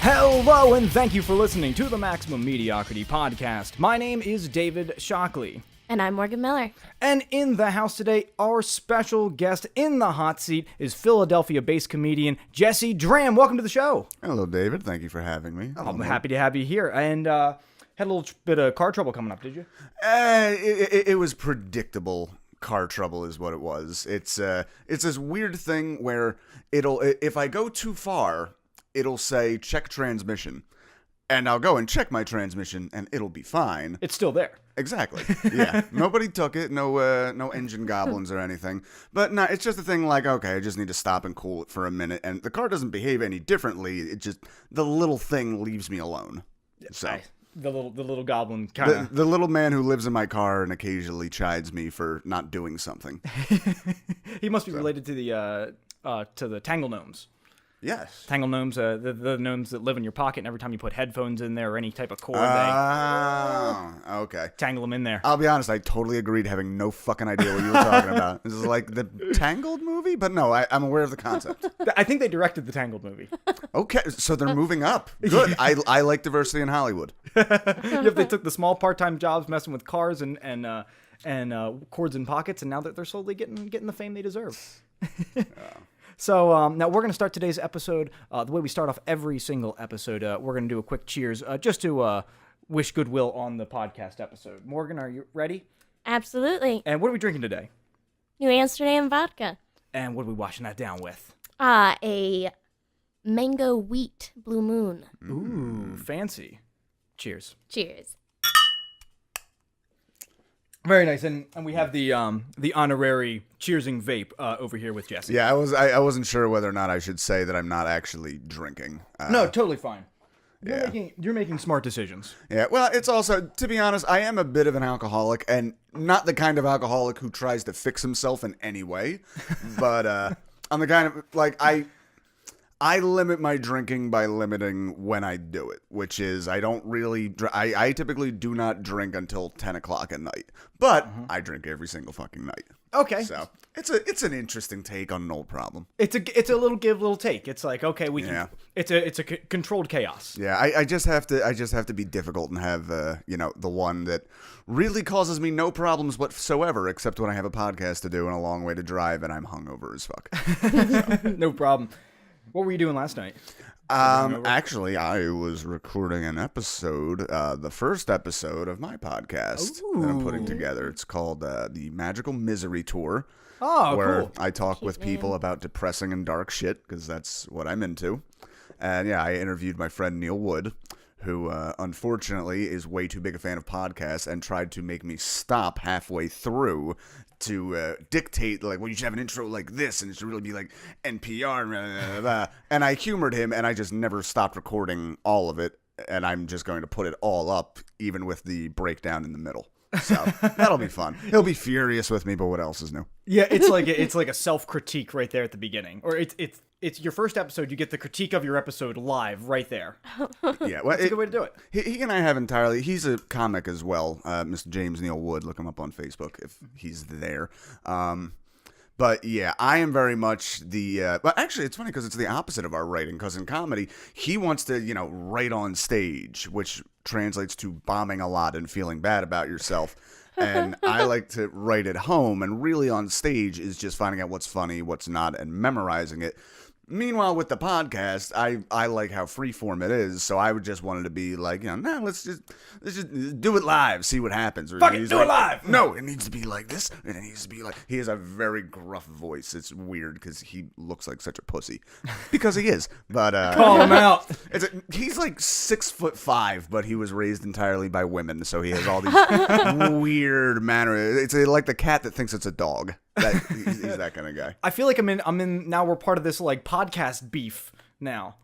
Hello, and thank you for listening to the Maximum Mediocrity Podcast. My name is David Shockley. And I'm Morgan Miller. And in the house today, our special guest in the hot seat is Philadelphia-based comedian Jesse Draham. Welcome to the show. Hello, David. Thank you for having me. I'm happy to have you here. And had a little bit of car trouble coming up, did you? It was predictable. Car trouble is what it was. It's this weird thing where if I go too far, it'll say check transmission, and I'll go and check my transmission, and it'll be fine. It's still there. Exactly. Yeah. Nobody took it. No engine goblins or anything. But no, it's just a thing like, okay, I just need to stop and cool it for a minute, and the car doesn't behave any differently. It just the little thing leaves me alone. So. The little goblin kind of... The little man who lives in my car and occasionally chides me for not doing something. He must be related to the Tangle Gnomes. Yes. Tangle Gnomes, the gnomes that live in your pocket, and every time you put headphones in there or any type of cord, they okay. tangle them in there. I'll be honest, I totally agreed, having no fucking idea what you were talking about. This is like the Tangled movie? But no, I'm aware of the concept. I think they directed the Tangled movie. Okay, so they're moving up. Good. I like diversity in Hollywood. Yep, they took the small part-time jobs messing with cars and cords and pockets, and now that they're slowly getting the fame they deserve. So now we're going to start today's episode the way we start off every single episode. We're going to do a quick cheers just to wish goodwill on the podcast episode. Morgan, are you ready? Absolutely. And what are we drinking today? New Amsterdam vodka. And what are we washing that down with? A mango wheat Blue Moon. Ooh, fancy. Cheers. Cheers. Very nice, and we have the honorary cheersing vape over here with Jesse. Yeah, I wasn't sure whether or not I should say that I'm not actually drinking. No, totally fine. You're Yeah. making smart decisions. Yeah, well, it's also, to be honest, I am a bit of an alcoholic, and not the kind of alcoholic who tries to fix himself in any way, but I'm the kind of, like, I limit my drinking by limiting when I do it, which is I don't really, I typically do not drink until 10 o'clock at night, but I drink every single fucking night. Okay. So it's an interesting take on an old problem. It's a little give, little take. It's like, okay, we can. Yeah. It's a controlled chaos. Yeah, I just have to be difficult and have the one that really causes me no problems whatsoever, except when I have a podcast to do and a long way to drive and I'm hungover as fuck. No problem. What were you doing last night? Actually, I was recording an episode, the first episode of my podcast that I'm putting together. It's called the Magical Misery Tour. Oh, where cool. I talk with people about depressing and dark shit, because that's what I'm into. And yeah, I interviewed my friend Neil Wood, who unfortunately is way too big a fan of podcasts and tried to make me stop halfway through to dictate, like, well, you should have an intro like this, and it should really be like NPR, blah, blah, blah. And I humored him, and I just never stopped recording all of it, and I'm just going to put it all up, even with the breakdown in the middle. So that'll be fun. He'll be furious with me, but what else is new? Yeah, it's like a self-critique right there at the beginning, or it's your first episode. You get the critique of your episode live right there. Yeah, well, That's a good way to do it. He and I have entirely. He's a comic as well, Mr. James Neil Wood. Look him up on Facebook if he's there. But yeah, I am very much the. But actually, it's funny because it's the opposite of our writing. Because in comedy, he wants to, write on stage, which translates to bombing a lot and feeling bad about yourself. And I like to write at home, and really on stage is just finding out what's funny, what's not, and memorizing it. Meanwhile, with the podcast, I like how freeform it is, so I would just want it to be like, let's just do it live, see what happens. Fuck it, do it live! No, it needs to be like this, and it needs to be like... He has a very gruff voice. It's weird, because he looks like such a pussy. Because he is, but... Call him out! He's like 6'5", but he was raised entirely by women, so he has all these weird manners. It's like the cat that thinks it's a dog. He's that kind of guy. I feel like I'm in. Now we're part of this like podcast beef now.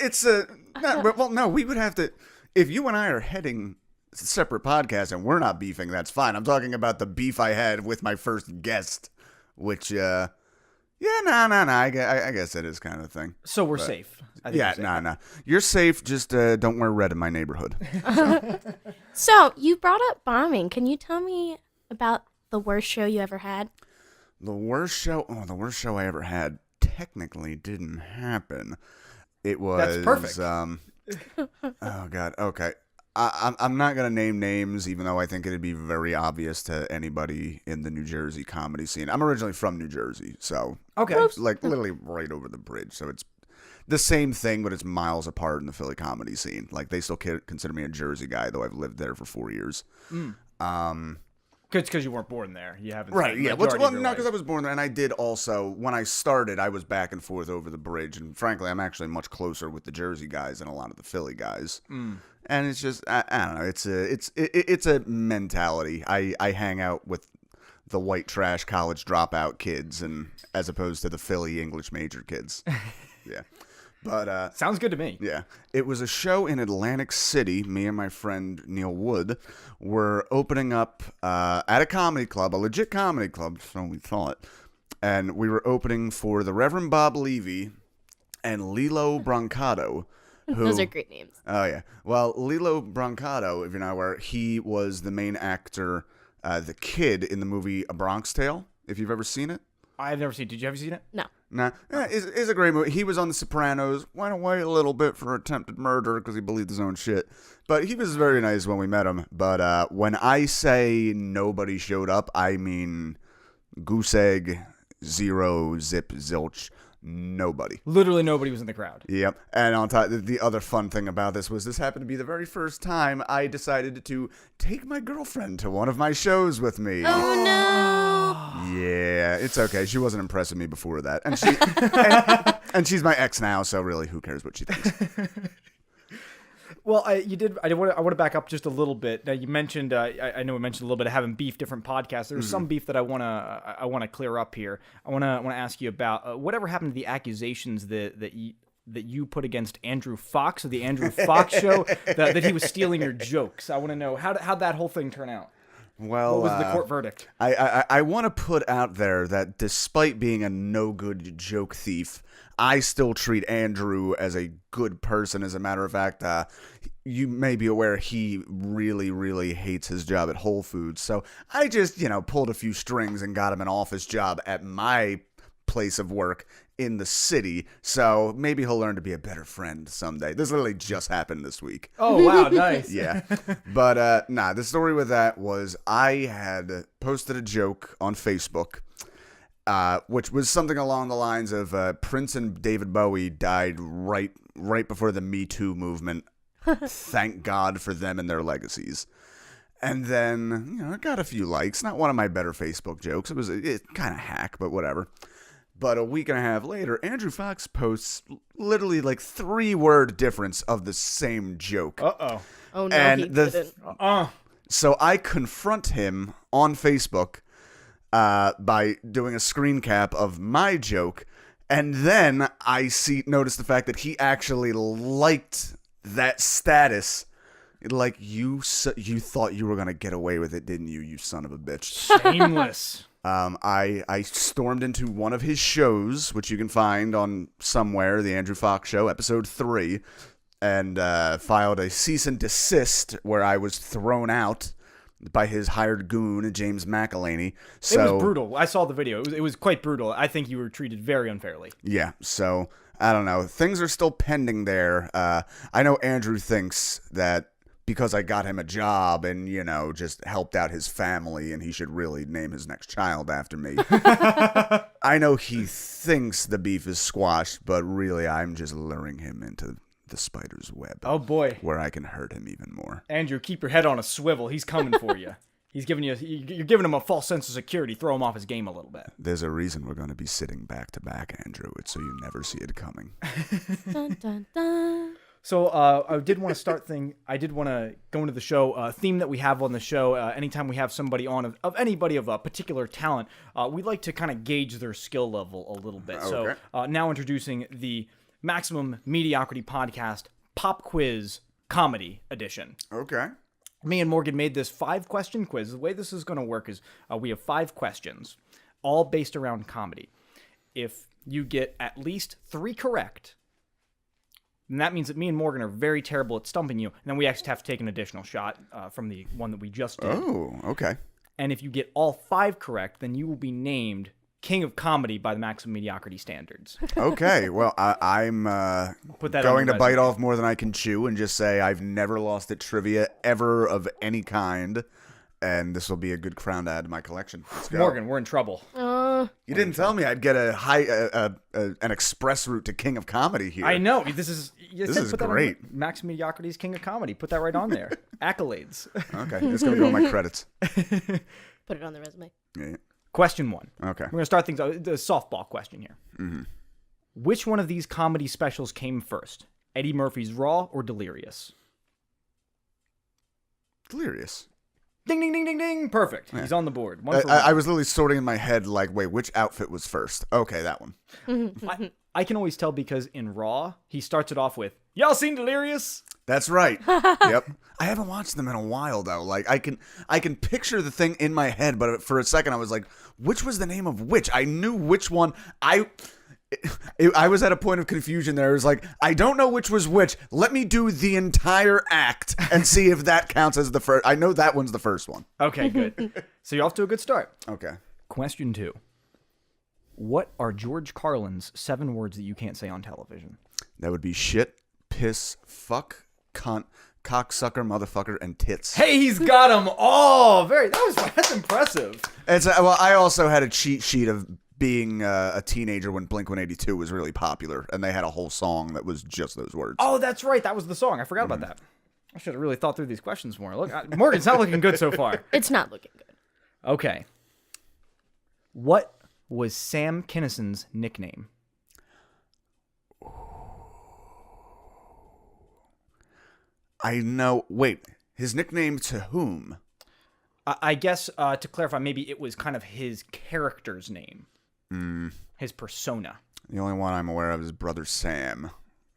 It's no, we would have to. If you and I are heading separate podcasts and we're not beefing, that's fine. I'm talking about the beef I had with my first guest, which no. I guess it is kind of a thing. So we're safe. No. You're safe. Just don't wear red in my neighborhood. So you brought up bombing. Can you tell me about the worst show you ever had? The worst show I ever had technically didn't happen. It was. That's perfect. Oh God. Okay. I'm not gonna name names, even though I think it'd be very obvious to anybody in the New Jersey comedy scene. I'm originally from New Jersey, so Okay. like literally right over the bridge. So it's the same thing, but it's miles apart in the Philly comedy scene. Like they still consider me a Jersey guy, though I've lived there for 4 years. Because you weren't born there. You haven't. Right, spent yeah. the majority Well, of your no, life. because I was born there, and I did also, when I started, I was back and forth over the bridge, and frankly, I'm actually much closer with the Jersey guys than a lot of the Philly guys. And it's just, I don't know, it's a mentality. I hang out with the white trash college dropout kids, and as opposed to the Philly English major kids. Yeah. But Sounds good to me. yeah, it was a show in Atlantic City. Me and my friend Neil Wood were opening up at a comedy club, a legit comedy club, so we thought. And we were opening for the Reverend Bob Levy and Lilo Brancato. Those are great names. Oh, yeah. Well, Lilo Brancato, if you're not aware, he was the main actor, the kid in the movie A Bronx Tale, if you've ever seen it. I've never seen. Did you ever seen it? No. Nah, it's a great movie. He was on The Sopranos. Went away a little bit for attempted murder because he believed his own shit. But he was very nice when we met him. But when I say nobody showed up, I mean goose egg, zero, zip, zilch, nobody. Literally nobody was in the crowd. Yep. And on top, the other fun thing about this happened to be the very first time I decided to take my girlfriend to one of my shows with me. Oh no. Yeah, it's okay. She wasn't impressed with me before that, and and she's my ex now. So really, who cares what she thinks? Well, I want to back up just a little bit. Now you mentioned, I know we mentioned a little bit of having beef, different podcasts. There's some beef that I want to clear up here. I want to ask you about whatever happened to the accusations that you put against Andrew Fox of the Andrew Fox Show that he was stealing your jokes. I want to know how'd that whole thing turn out. Well, What was the court verdict? I want to put out there that despite being a no good joke thief, I still treat Andrew as a good person. As a matter of fact, you may be aware he really, really hates his job at Whole Foods. So I just, pulled a few strings and got him an office job at my place of work in the city. So maybe he'll learn to be a better friend someday. This literally just happened this week. Oh, wow, nice. Yeah. But the story with that was I had posted a joke on Facebook, which was something along the lines of Prince and David Bowie died right before the Me Too movement. Thank God for them and their legacies. And then, it got a few likes. Not one of my better Facebook jokes. It was kind of hack, but whatever. But a week and a half later, Andrew Fox posts literally like 3-word difference of the same joke. Uh-oh. Oh no, And he didn't. So I confront him on Facebook by doing a screen cap of my joke, and then I notice the fact that he actually liked that status. Like, you thought you were gonna get away with it, didn't you? You son of a bitch. Shameless. I stormed into one of his shows, which you can find on somewhere, the Andrew Fox Show, episode 3, and filed a cease and desist where I was thrown out by his hired goon, James McElhaney. So, It was brutal. I saw the video. It was quite brutal. I think you were treated very unfairly. Yeah, so I don't know. Things are still pending there. I know Andrew thinks that because I got him a job and, just helped out his family and he should really name his next child after me. I know he thinks the beef is squashed, but really I'm just luring him into the spider's web. Oh, boy. Where I can hurt him even more. Andrew, keep your head on a swivel. He's coming for you. You're giving him a false sense of security. Throw him off his game a little bit. There's a reason we're going to be sitting back to back, Andrew. It's so you never see it coming. Dun, dun, dun. So I did want to go into the show. Theme that we have on the show, anytime we have somebody on of anybody of a particular talent, we like to kind of gauge their skill level a little bit. Okay. So now introducing the Maximum Mediocrity Podcast Pop Quiz Comedy Edition. Okay. Me and Morgan made this 5-question quiz. The way this is going to work is we have 5 questions, all based around comedy. If you get at least 3 correct, then that means that me and Morgan are very terrible at stumping you, and then we actually have to take an additional shot from the one that we just did. Oh, okay. And if you get all 5 correct, then you will be named king of comedy by the maximum mediocrity standards. Okay, well, I'm Put that going on to your bite resume. off more than I can chew and just say I've never lost at trivia ever of any kind, and this will be a good crown to add to my collection. Let's go. Morgan, we're in trouble. You didn't tell me I'd get an express route to king of comedy here. I know. This is is great. Maximum mediocrity's king of comedy. Put that right on there. Accolades. Okay, it's going to go in my credits. Put it on the resume. Yeah. Question 1. Okay. We're going to start things out. The softball question here. Mm-hmm. Which one of these comedy specials came first? Eddie Murphy's Raw or Delirious? Delirious. Ding, ding, ding, ding, ding. Perfect. He's on the board. One for I was literally sorting in my head like, wait, which outfit was first? Okay, that one. I can always tell because in Raw, he starts it off with, y'all seen Delirious? That's right. Yep. I haven't watched them in a while though. Like I can picture the thing in my head, but for a second I was like, which was the name of which? I knew which one. I was at a point of confusion there. It was like, I don't know which was which. Let me do the entire act and see if that counts as the first. I know that one's the first one. Okay, good. So you're off to a good start. Okay. Question 2. What are George Carlin's 7 words that you can't say on television? That would be shit, piss, fuck, cunt, cocksucker, motherfucker, and tits. Hey, he's got them all. That's impressive. Well, I also had a cheat sheet of being a teenager when Blink-182 was really popular, and they had a whole song that was just those words. Oh, that's right. That was the song. I forgot about that. I should have really thought through these questions more. Look, Morgan's not looking good so far. It's not looking good. Okay. What was Sam Kinnison's nickname? I know. Wait, his nickname to whom? I guess to clarify, maybe it was kind of his character's name, his persona. The only one I'm aware of is Brother Sam,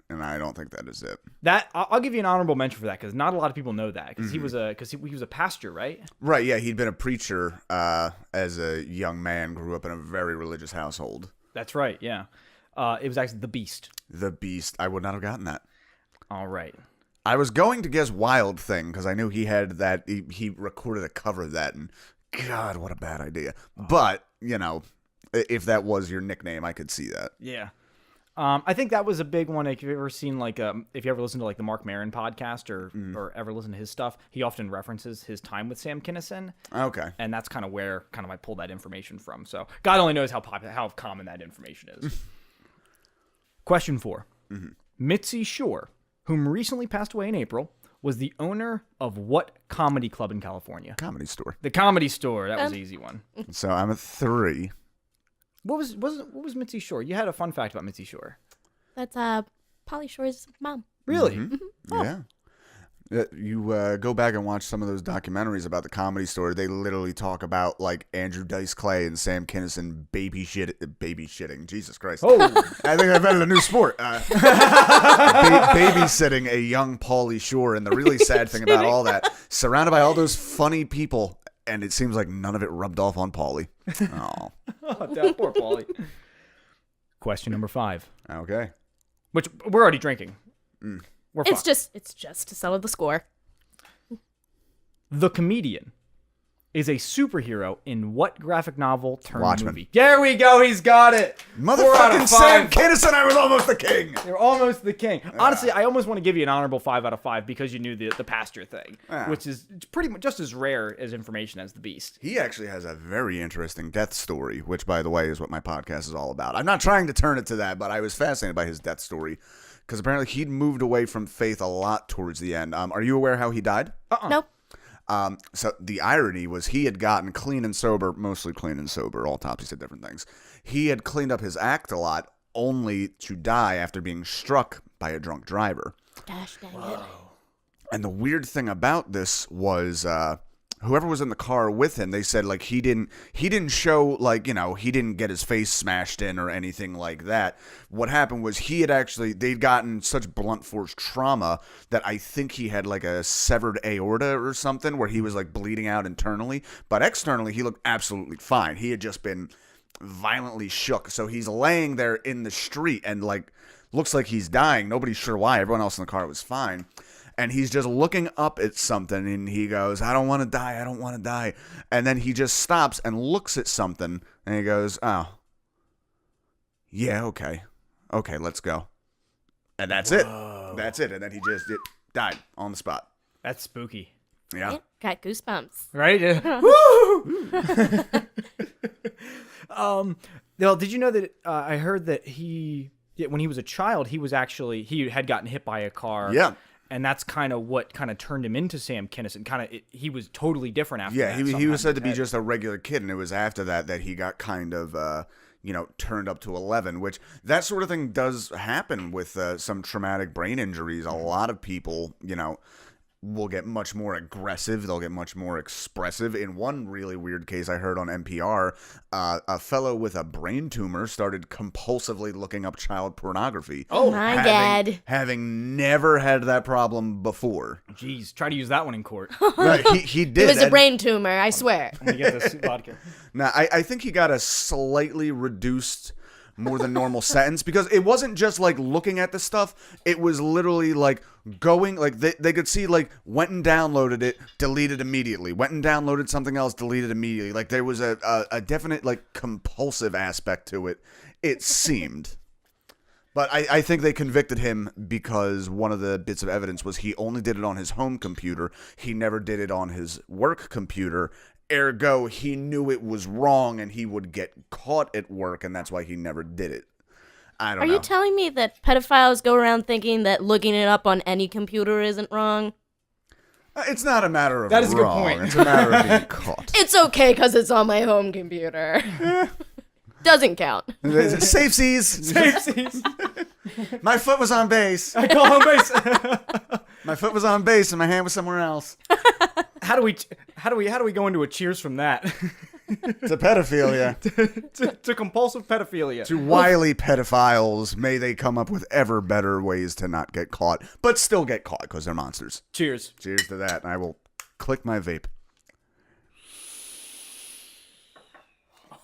and I don't think that is it. That I'll give you an honorable mention for that because not a lot of people know that because he was a pastor, right? Right. Yeah, he'd been a preacher as a young man. Grew up in a very religious household. That's right. Yeah. It was actually the Beast. The Beast. I would not have gotten that. All right. I was going to guess Wild Thing because I knew he had that. He recorded a cover of that, and God, what a bad idea. But you know, if that was your nickname, I could see that. Yeah. I think that was a big one. If you've ever seen if you ever listen to like the Mark Maron podcast or ever listen to his stuff, he often references his time with Sam Kinison. Okay. And that's kind of where I pulled that information from. So God only knows how common that information is. Question 4. Mitzi Shore, whom recently passed away in April, was the owner of what comedy club in California? Comedy Store. The Comedy Store. That was an easy one. So I'm at 3. What was Mitzi Shore? You had a fun fact about Mitzi Shore. That's Pauly Shore's mom. Really? Oh. Yeah. You go back and watch some of those documentaries about the Comedy Store. They literally talk about like Andrew Dice Clay and Sam Kinison babysitting. Jesus Christ! Oh, I think I invented a new sport. Babysitting a young Pauly Shore, and the really sad thing about all that, surrounded by all those funny people, and it seems like none of it rubbed off on Pauly. Oh, poor Pauly. Question number 5. okay. Which we're already drinking. We're fine. It's just to settle the score. The Comedian is a superhero in what graphic novel turned Watchmen. movie? There we go. He's got it. 4 out Motherfucking of Sam 5. Kinison, I was almost the king. You're almost the king. Honestly, I almost want to give you an honorable 5 out of 5 because you knew the pastor thing, which is pretty much just as rare as information as the Beast. He actually has a very interesting death story, which, by the way, is what my podcast is all about. I'm not trying to turn it to that, but I was fascinated by his death story because apparently he'd moved away from faith a lot towards the end. Are you aware how he died? Nope. So the irony was he had gotten clean and sober, mostly clean and sober. Autopsies said different things. He had cleaned up his act a lot, only to die after being struck by a drunk driver. Gosh dang it. And the weird thing about this was whoever was in the car with him, they said like he didn't show like, you know, he didn't get his face smashed in or anything like that. What happened was they'd gotten such blunt force trauma that I think he had like a severed aorta or something where he was like bleeding out internally, but externally he looked absolutely fine. He had just been violently shook. So he's laying there in the street and like looks like he's dying. Nobody's sure why. Everyone else in the car was fine. And he's just looking up at something, and he goes, I don't want to die, I don't want to die. And then he just stops and looks at something, and he goes, oh, yeah, okay, let's go. And that's it. That's it. And then he just died on the spot. That's spooky. Yeah. Right? Got goosebumps. Right? Woo! Well, did you know that I heard that when he was a child, he had gotten hit by a car. Yeah. And that's kind of what turned him into Sam Kinison. He was totally different after Yeah, that. he was said to be just a regular kid, and it was after that he got kind of, turned up to 11, which that sort of thing does happen with some traumatic brain injuries. A lot of people, will get much more aggressive. They'll get much more expressive. In one really weird case I heard on NPR, a fellow with a brain tumor started compulsively looking up child pornography. Oh, my God. Having never had that problem before. Jeez, try to use that one in court. Right, he did. It was a brain tumor, I swear. Let me get this vodka. Now, I think he got a slightly reduced more than normal sentence, because it wasn't just like looking at the stuff. It was literally like going, like they could see, like, went and downloaded it, deleted immediately, went and downloaded something else, deleted immediately. Like there was a definite like compulsive aspect to it, it seemed. But I think they convicted him because one of the bits of evidence was he only did it on his home computer. He never did it on his work computer. Ergo, he knew it was wrong and he would get caught at work, and that's why he never did it. I don't know. Are you telling me that pedophiles go around thinking that looking it up on any computer isn't wrong? It's not a matter of That is a good wrong. point. It's a matter of being caught. It's okay because it's on my home computer. Doesn't count. Safe seas. Safe seas. My foot was on base. I call home base. My foot was on base and my hand was somewhere else. How do we go into a cheers from that? To pedophilia. to compulsive pedophilia. To wily pedophiles, may they come up with ever better ways to not get caught, but still get caught because they're monsters. Cheers. Cheers to that. And I will click my vape.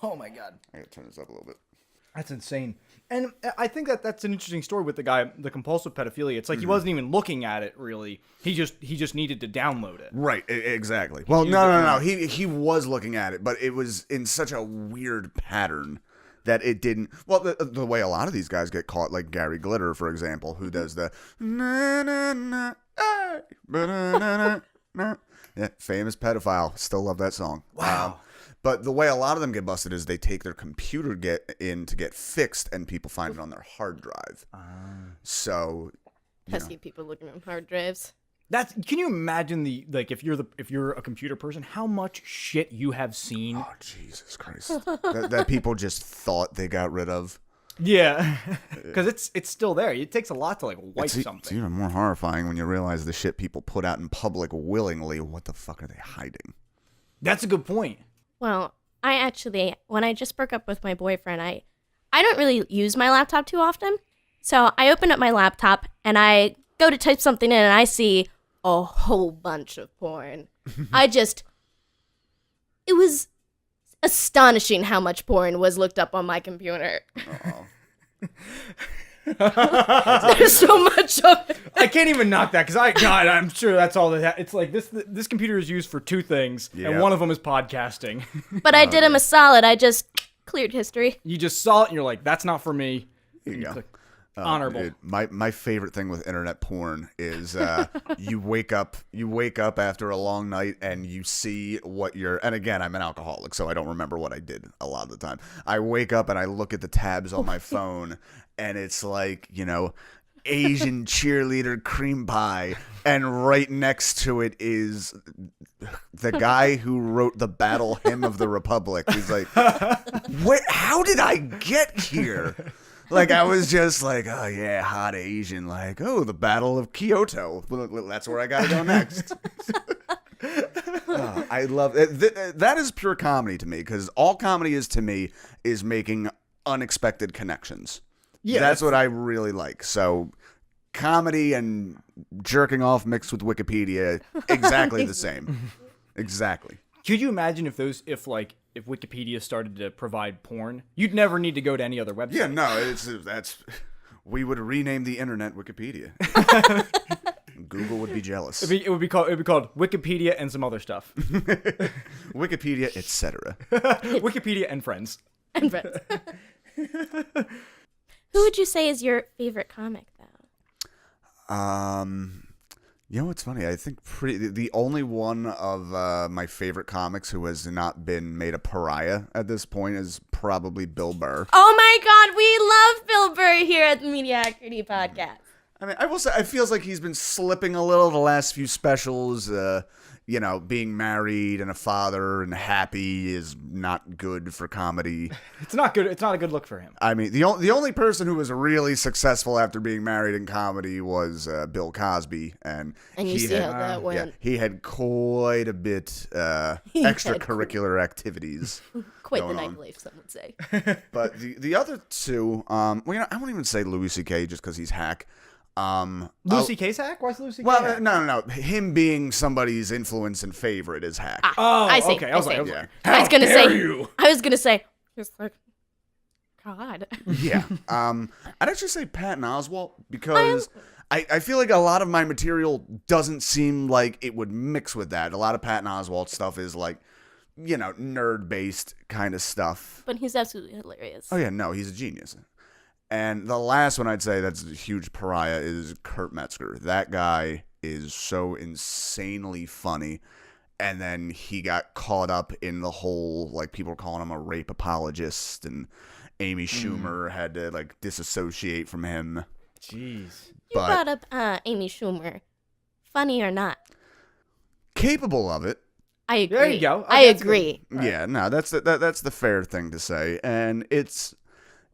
Oh my God. I gotta turn this up a little bit. That's insane. And I think that's an interesting story with the guy, the compulsive pedophilia. It's like he wasn't even looking at it, really. He just needed to download it. Right, exactly. Well, no. He was looking at it, but it was in such a weird pattern that it didn't. Well, the way a lot of these guys get caught, like Gary Glitter, for example, who does the na na na, ay, ba-na-na-na, na. Yeah, famous pedophile. Still love that song. Wow. But the way a lot of them get busted is they take their computer to get fixed, and people find it on their hard drive. So, Pesky people looking at hard drives. Can you imagine if you're a computer person, how much shit you have seen? Oh, Jesus Christ. that people just thought they got rid of. Yeah, because it's still there. It takes a lot to wipe something. It's even more horrifying when you realize the shit people put out in public willingly. What the fuck are they hiding? That's a good point. Well, when I just broke up with my boyfriend, I don't really use my laptop too often. So I open up my laptop and I go to type something in and I see a whole bunch of porn. It was astonishing how much porn was looked up on my computer. There's so much of it. I can't even knock that because I'm sure that's all that. It's like this computer is used for two things, and one of them is podcasting. But I did him a solid. I just cleared history. You just saw it, and you're like, "That's not for me." Here you go. Honorable. Dude, my favorite thing with internet porn is you wake up after a long night and you see and again, I'm an alcoholic, so I don't remember what I did a lot of the time. I wake up and I look at the tabs on my phone and it's like, Asian cheerleader cream pie, and right next to it is the guy who wrote the battle hymn of the Republic. He's like, how did I get here? Like, I was just like, oh, yeah, hot Asian. Like, oh, the Battle of Kyoto. Well, that's where I got to go next. I love it. That is pure comedy to me, because all comedy is to me is making unexpected connections. Yeah, that's what I really like. So, comedy and jerking off mixed with Wikipedia, exactly the same. Exactly. Could you imagine if Wikipedia started to provide porn? You'd never need to go to any other website. Yeah, no, we would rename the internet Wikipedia. Google would be jealous. It would be called Wikipedia and some other stuff. Wikipedia, etc. Wikipedia and friends. And friends. would you say is your favorite comic, though? You know what's funny? I think the only one of my favorite comics who has not been made a pariah at this point is probably Bill Burr. Oh my God, we love Bill Burr here at the Mediocrity Podcast. I mean, I will say, it feels like he's been slipping a little the last few specials. You know, being married and a father and happy is not good for comedy. It's not good. It's not a good look for him. I mean, the only person who was really successul after being married in comedy was Bill Cosby, and you see how that went. Yeah, he had quite a bit extracurricular activities. Quite the nightlife, some would say. But the other two, well, you know, I won't even say Louis C.K. just because he's hack. Louis C.K.'s hack? Why is Louis C.K. Well, hack? no. Him being somebody's influence and favorite is hack. Oh, I see. okay. I was like, I was gonna say, just like, God. Yeah. I'd actually say Patton Oswalt because I feel like a lot of my material doesn't seem like it would mix with that. A lot of Patton Oswalt stuff is like, you know, nerd-based kind of stuff. But he's absolutely hilarious. Oh, yeah, no, he's a genius. And the last one I'd say that's a huge pariah is Kurt Metzger. That guy is so insanely funny. And then he got caught up in the whole, like, people were calling him a rape apologist, and Amy Schumer had to, like, disassociate from him. Jeez. You brought up Amy Schumer. Funny or not? Capable of it. I agree. There you go. I agree. Yeah, no, that's the fair thing to say. And it's,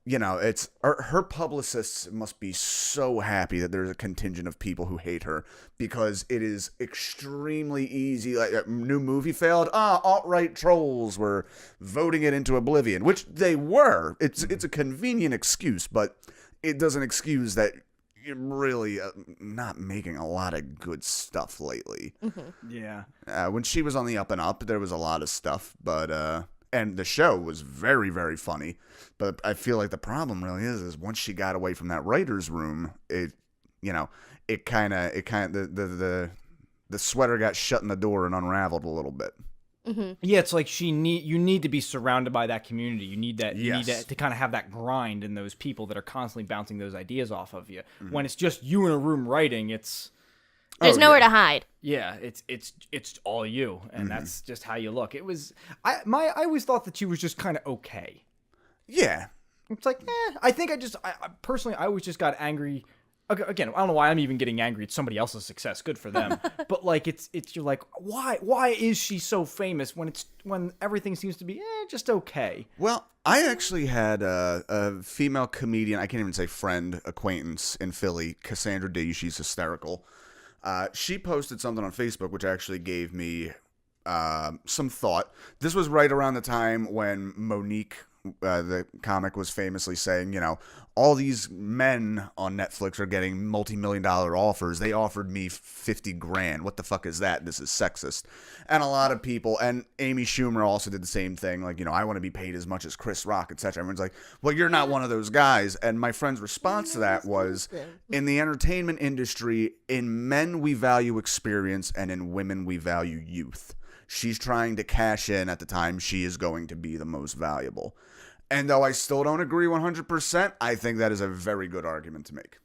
you know, it's her publicists must be so happy that there's a contingent of people who hate her, because it is extremely easy. Like, a new movie failed. Alt-right trolls were voting it into oblivion, which they were. It's a convenient excuse, but it doesn't excuse that you're really not making a lot of good stuff lately. Mm-hmm. Yeah. When she was on the up and up, there was a lot of stuff, but and the show was very, very funny. But I feel like the problem really is once she got away from that writer's room, the sweater got shut in the door and unraveled a little bit. Mm-hmm. Yeah, it's like you need to be surrounded by that community. You need that. You Yes. need to kind of have that grind and those people that are constantly bouncing those ideas off of you. Mm-hmm. When it's just you in a room writing, There's nowhere to hide. Yeah, it's all you, and that's just how you look. It was I always thought that she was just kind of okay. Yeah. It's like, I think I personally I always just got angry. Again, I don't know why I'm even getting angry at somebody else's success. Good for them. But like, it's you're like, why is she so famous when everything seems to be just okay? Well, I actually had a female comedian, I can't even say friend, acquaintance in Philly, Cassandra D. She's hysterical. She posted something on Facebook which actually gave me some thought. This was right around the time when Monique, the comic, was famously saying, you know, all these men on Netflix are getting multi-million-dollar offers. They offered me $50,000. What the fuck is that? This is sexist. And a lot of people, and Amy Schumer also did the same thing. Like, you know, I want to be paid as much as Chris Rock, etc. Everyone's like, well, you're not one of those guys. And my friend's response to that was, in the entertainment industry, in men we value experience, and in women we value youth. She's trying to cash in at the time she is going to be the most valuable. And though I still don't agree 100%, I think that is a very good argument to make.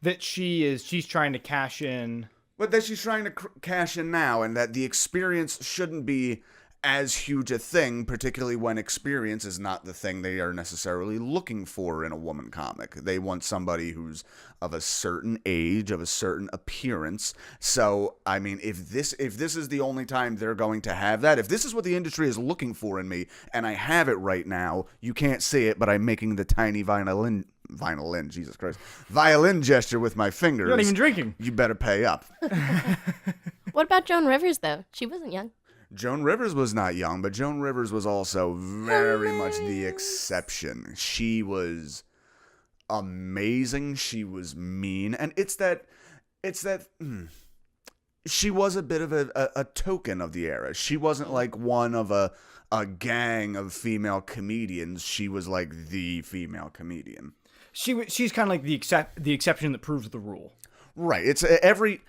That she's trying to cash in. But that she's trying to cash in now, and that the experience shouldn't be as huge a thing, particularly when experience is not the thing they are necessarily looking for in a woman comic. They want somebody who's of a certain age, of a certain appearance. So, I mean, if this is the only time they're going to have that, if this is what the industry is looking for in me, and I have it right now, you can't see it, but I'm making the tiny violin, Jesus Christ, violin gesture with my fingers. You're not even drinking. You better pay up. What about Joan Rivers, though? She wasn't young. Joan Rivers was not young, but Joan Rivers was also very much the exception. She was amazing. She was mean. And it's that she was a bit of a token of the era. She wasn't like one of a gang of female comedians. She was like the female comedian. She's kind of like the exception that proves the rule. Right. It's every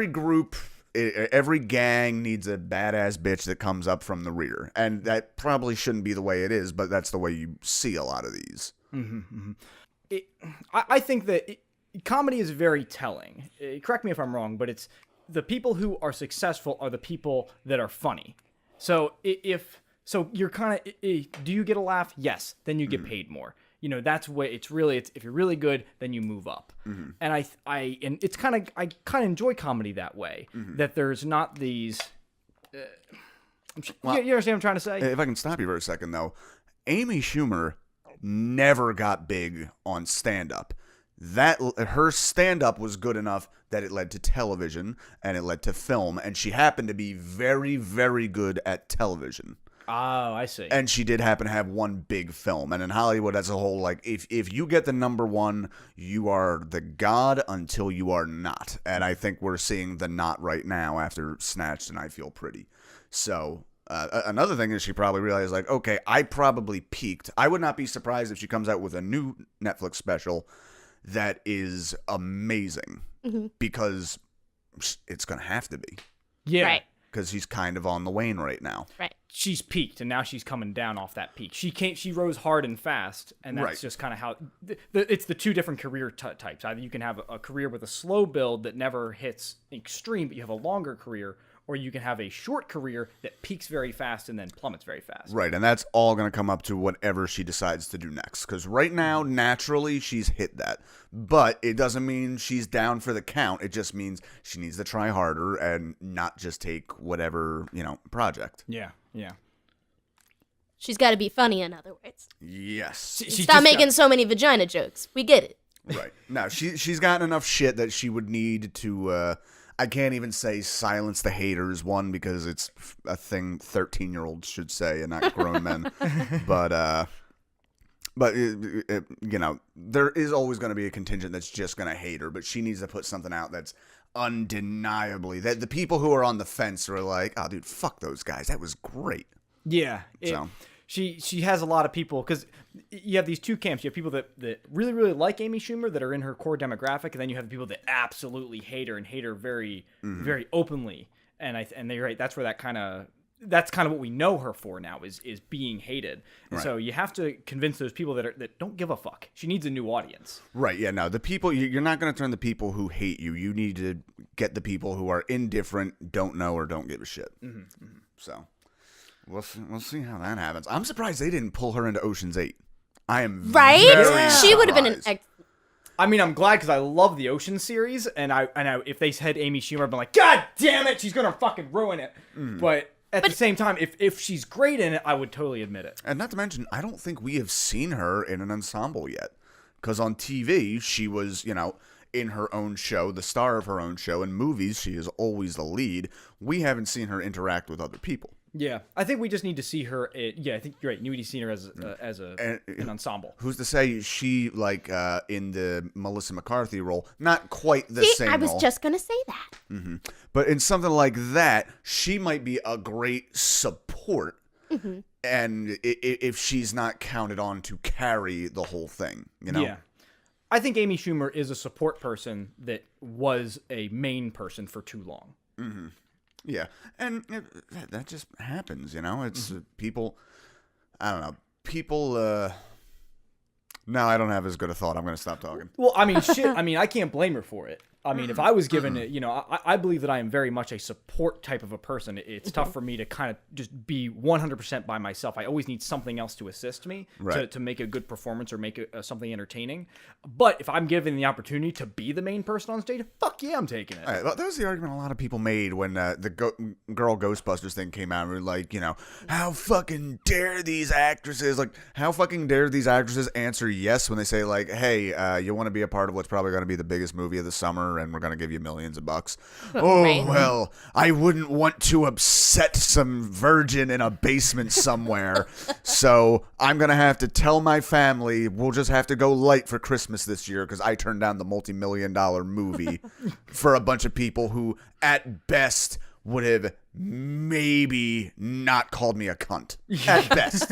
group. Every gang needs a badass bitch that comes up from the rear. And that probably shouldn't be the way it is, but that's the way you see a lot of these. Mm-hmm, mm-hmm. I think that comedy is very telling. Correct me if I'm wrong, but it's the people who are successful are the people that are funny. So so you're kind of, do you get a laugh? Yes. Then you get paid more. You know, that's what it's really, if you're really good, then you move up. And I it's kind of, I kind of enjoy comedy that way, that there's not these, you understand what I'm trying to say? If I can stop you for a second, though, Amy Schumer never got big on stand-up. Her stand-up was good enough that it led to television and it led to film, and she happened to be very, very good at television. Oh, I see. And she did happen to have one big film. And in Hollywood as a whole, like, if you get the number one, you are the god until you are not. And I think we're seeing the not right now after Snatched and I Feel Pretty. So another thing is she probably realized, like, okay, I probably peaked. I would not be surprised if she comes out with a new Netflix special that is amazing, because it's going to have to be. Yeah. Right. Because she's kind of on the wane right now. Right. She's peaked, and now she's coming down off that peak. She rose hard and fast, and that's just kind of how it's the two different career types. Either you can have a career with a slow build that never hits extreme, but you have a longer career, or you can have a short career that peaks very fast and then plummets very fast. Right, and that's all going to come up to whatever she decides to do next. Because right now, naturally, she's hit that. But it doesn't mean she's down for the count. It just means she needs to try harder and not just take whatever, project. Yeah, yeah. She's got to be funny, in other words. Yes. Stop making so many vagina jokes. We get it. Right. Now, she's gotten enough shit that she would need to... I can't even say silence the haters, one, because it's a thing 13-year-olds should say and not grown men. But there is always going to be a contingent that's just going to hate her, but she needs to put something out that's undeniably, that the people who are on the fence are like, oh, dude, fuck those guys. That was great. Yeah. She has a lot of people, because you have these two camps. You have people that really, really like Amy Schumer, that are in her core demographic, and then you have the people that absolutely hate her and hate her very, very openly. And they're right. That's where that's kind of what we know her for now, is being hated. And right. So you have to convince those people that don't give a fuck. She needs a new audience. Right. Yeah. No, the people, you're not going to turn the people who hate you. You need to get the people who are indifferent, don't know, or don't give a shit. So. We'll see how that happens. I'm surprised they didn't pull her into Ocean's 8. I am right. Very she would have been an. I mean, I'm glad, because I love the Ocean series, and I if they had Amy Schumer, I'd be like, God damn it, she's gonna fucking ruin it. But at the same time, if she's great in it, I would totally admit it. And not to mention, I don't think we have seen her in an ensemble yet, because on TV she was, in her own show, the star of her own show. In movies, she is always the lead. We haven't seen her interact with other people. Yeah, I think we just need to see her. I think you're right. You need to see her as an ensemble. Who's to say she, in the Melissa McCarthy role, not quite the same I was role. just gonna say that. But in something like that, she might be a great support. And if she's not counted on to carry the whole thing, Yeah. I think Amy Schumer is a support person that was a main person for too long. Yeah, and that just happens, It's people, I don't know, people, no, I don't have as good a thought. I'm going to stop talking. Well, I mean, shit, I can't blame her for it. I mean, if I was given it, I believe that I am very much a support type of a person. It's tough for me to kind of just be 100% by myself. I always need something else to assist me to make a good performance or make something entertaining. But if I'm given the opportunity to be the main person on stage, fuck yeah, I'm taking it. All right, well, that was the argument a lot of people made when the girl Ghostbusters thing came out. We were like, how fucking dare these actresses? Like, how fucking dare these actresses answer yes when they say, like, hey, you want to be a part of what's probably going to be the biggest movie of the summer, and we're going to give you millions of bucks. Oh, Right. well, I wouldn't want to upset some virgin in a basement somewhere. So I'm going to have to tell my family we'll just have to go light for Christmas this year because I turned down the multi-million-dollar movie for a bunch of people who, at best, would have maybe not called me a cunt at best.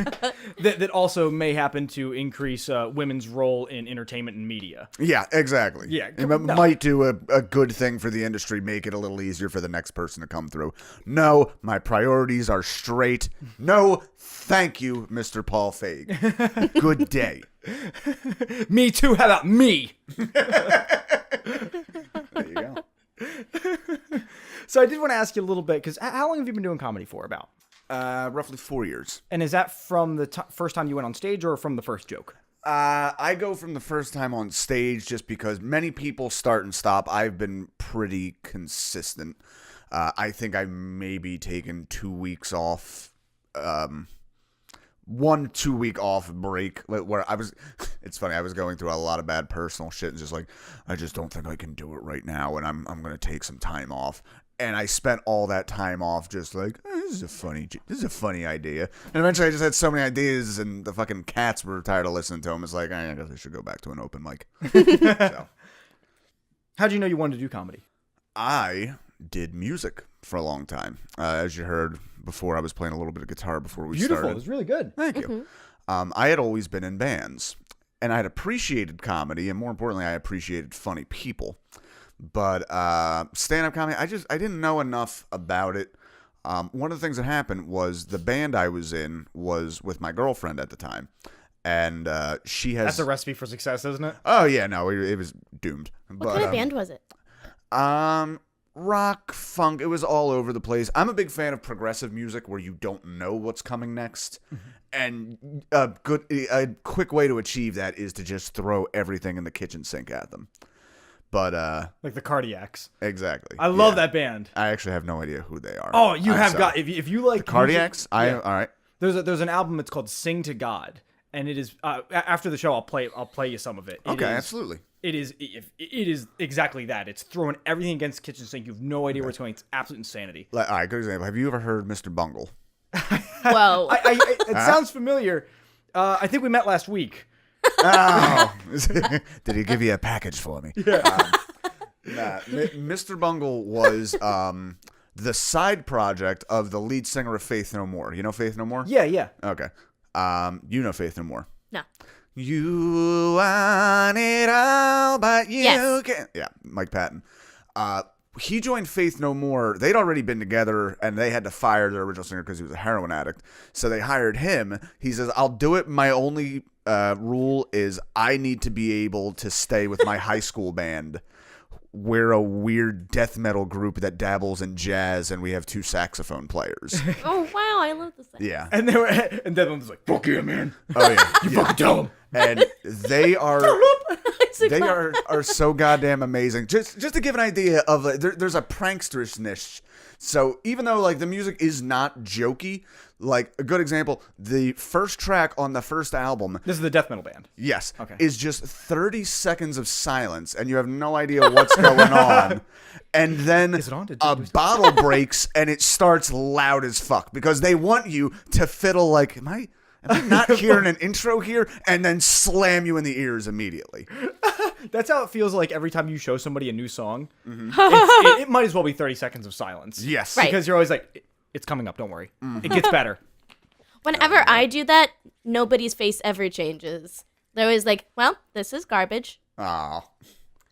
that also may happen to increase women's role in entertainment and media. Yeah, exactly. Yeah, It might do a good thing for the industry, make it a little easier for the next person to come through. No, my priorities are straight. No, thank you, Mr. Paul Feig. Good day. Me too. How about me? There you go. So I did want to ask you a little bit, because how long have you been doing comedy for, about? Roughly 4 years. And is that from the first time you went on stage, or from the first joke? I go from the first time on stage just because many people start and stop. I've been pretty consistent. I think I maybe taken 2 weeks off, 1 2 week off break where it's funny, I was going through a lot of bad personal shit and just like, I just don't think I can do it right now, and I'm going to take some time off. And I spent all that time off just like, this is a funny idea. And eventually I just had so many ideas, and the fucking cats were tired of listening to them. It's like, I guess I should go back to an open mic. So. How'd you know you wanted to do comedy? I did music for a long time. As you heard before, I was playing a little bit of guitar before we Beautiful. started. It was really good. Thank you. I had always been in bands, and I had appreciated comedy, and more importantly, I appreciated funny people. But stand-up comedy, I didn't know enough about it. One of the things that happened was the band I was in was with my girlfriend at the time, and she has... That's a recipe for success, isn't it? Oh, yeah, no, it was doomed. What kind of band was it? Rock, funk, it was all over the place. I'm a big fan of progressive music where you don't know what's coming next. And a quick way to achieve that is to just throw everything in the kitchen sink at them. But like the Cardiacs. Exactly. I love that band. I actually have no idea who they are. Oh, you have got, if you like the Cardiacs? Music, all right. There's an album, it's called Sing to God, and it is after the show I'll play you some of it. Absolutely. It is exactly that. It's throwing everything against the kitchen sink. You have no idea where it's going. It's absolute insanity. All right, good example. Have you ever heard Mr. Bungle? Whoa. It sounds familiar. I think we met last week. Oh, did he give you a package for me? Yeah. Mr. Bungle was the side project of the lead singer of Faith No More. You know Faith No More? Yeah. Okay. You know Faith No More? No. You want it all, but you can't. Yeah, Mike Patton. He joined Faith No More. They'd already been together, and they had to fire their original singer because he was a heroin addict. So they hired him. He says, I'll do it. My only rule is I need to be able to stay with my high school band. We're a weird death metal group that dabbles in jazz, and we have 2 saxophone players. Oh, wow. I love this. Yeah. And Devin was like, fuck yeah, man. Oh, yeah. You fucking tell him. And they are so goddamn amazing. Just to give an idea of there's a pranksterishness. So even though like the music is not jokey, like a good example, the first track on the first album, this is the death metal band. Yes. Okay. Is just 30 seconds of silence, and you have no idea what's going on. And then a bottle breaks, and it starts loud as fuck because they want you to fiddle like, am I not hearing an intro here? And then slam you in the ears immediately. That's how it feels like every time you show somebody a new song. Mm-hmm. It might as well be 30 seconds of silence. Yes. Right. Because you're always like, it's coming up, don't worry. It gets better. Whenever I do that, nobody's face ever changes. They're always like, well, this is garbage. Oh.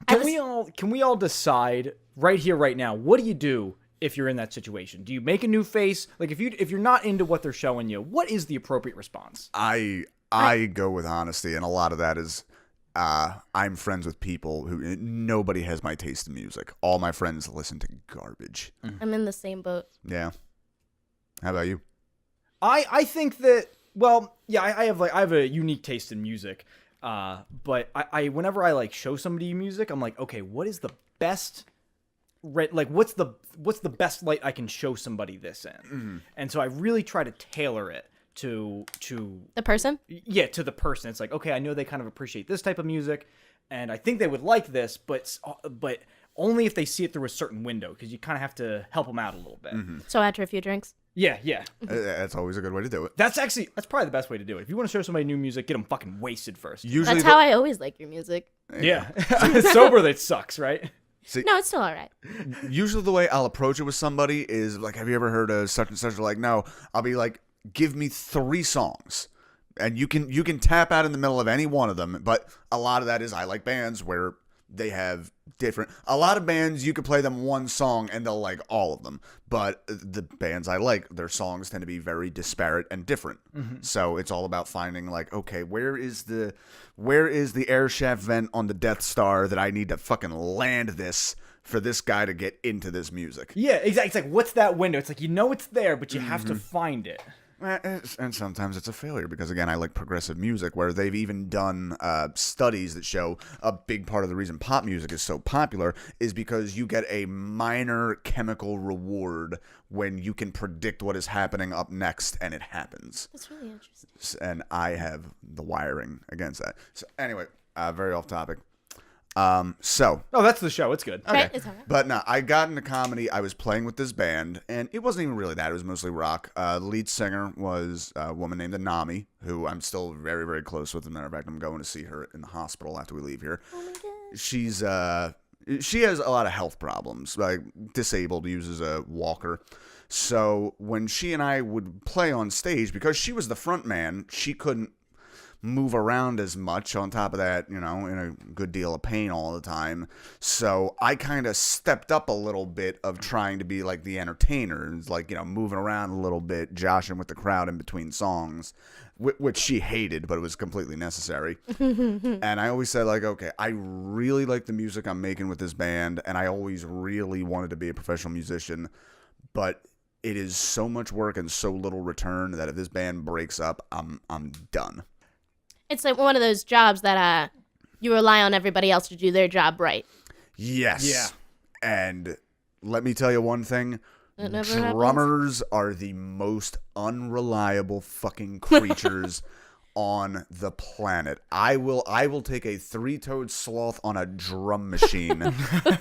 Can we all decide right here, right now, what do you do if you're in that situation? Do you make a new face? Like if you're not into what they're showing you, what is the appropriate response? I go with honesty, and a lot of that is I'm friends with people who nobody has my taste in music. All my friends listen to garbage. I'm in the same boat. Yeah. How about you? I think that, well, yeah, I have a unique taste in music. But I whenever I like show somebody music, I'm like, okay, what is the best what's the best light I can show somebody this in? Mm-hmm. And so I really try to tailor it to the person? Yeah, to the person. It's like, okay, I know they kind of appreciate this type of music, and I think they would like this, but only if they see it through a certain window, because you kind of have to help them out a little bit. Mm-hmm. So after a few drinks? Yeah. That's always a good way to do it. That's probably the best way to do it. If you want to show somebody new music, get them fucking wasted first. That's how I always like your music. Yeah. Sober, that sucks, right? See, No, it's still all right. usually the way I'll approach it with somebody is like, have you ever heard of such and such? They're like, no. I'll be like, give me 3 songs. And you can tap out in the middle of any one of them. But a lot of that is I like bands where they have different. A lot of bands, you could play them one song and they'll like all of them. But the bands I like, their songs tend to be very disparate and different. Mm-hmm. So it's all about finding like, okay, where is the air shaft vent on the Death Star that I need to fucking land this for this guy to get into this music? Yeah, exactly. It's like, what's that window? It's like, it's there, but you have to find it. And sometimes it's a failure because, again, I like progressive music where they've even done studies that show a big part of the reason pop music is so popular is because you get a minor chemical reward when you can predict what is happening up next and it happens. That's really interesting. And I have the wiring against that. So anyway, very off topic. Oh, that's the show. It's good. Okay. Right, it's all right. But no, I got into comedy. I was playing with this band, and it wasn't even really that. It was mostly rock. The lead singer was a woman named Anami, who I'm still very, very close with. As a matter of fact, I'm going to see her in the hospital after we leave here. Oh my God. She has a lot of health problems, like disabled, uses a walker. So when she and I would play on stage, because she was the front man, she couldn't move around as much. On top of that, in a good deal of pain all the time. So I kind of stepped up a little bit of trying to be like the entertainer, like, moving around a little bit, joshing with the crowd in between songs, which she hated, but it was completely necessary. And I always said, like, okay, I really like the music I'm making with this band, and I always really wanted to be a professional musician, but it is so much work and so little return that if this band breaks up, I'm done. It's like one of those jobs that you rely on everybody else to do their job right. Yes. Yeah. And let me tell you one thing. That never Drummers are the most unreliable fucking creatures on the planet. I will take a 3-toed sloth on a drum machine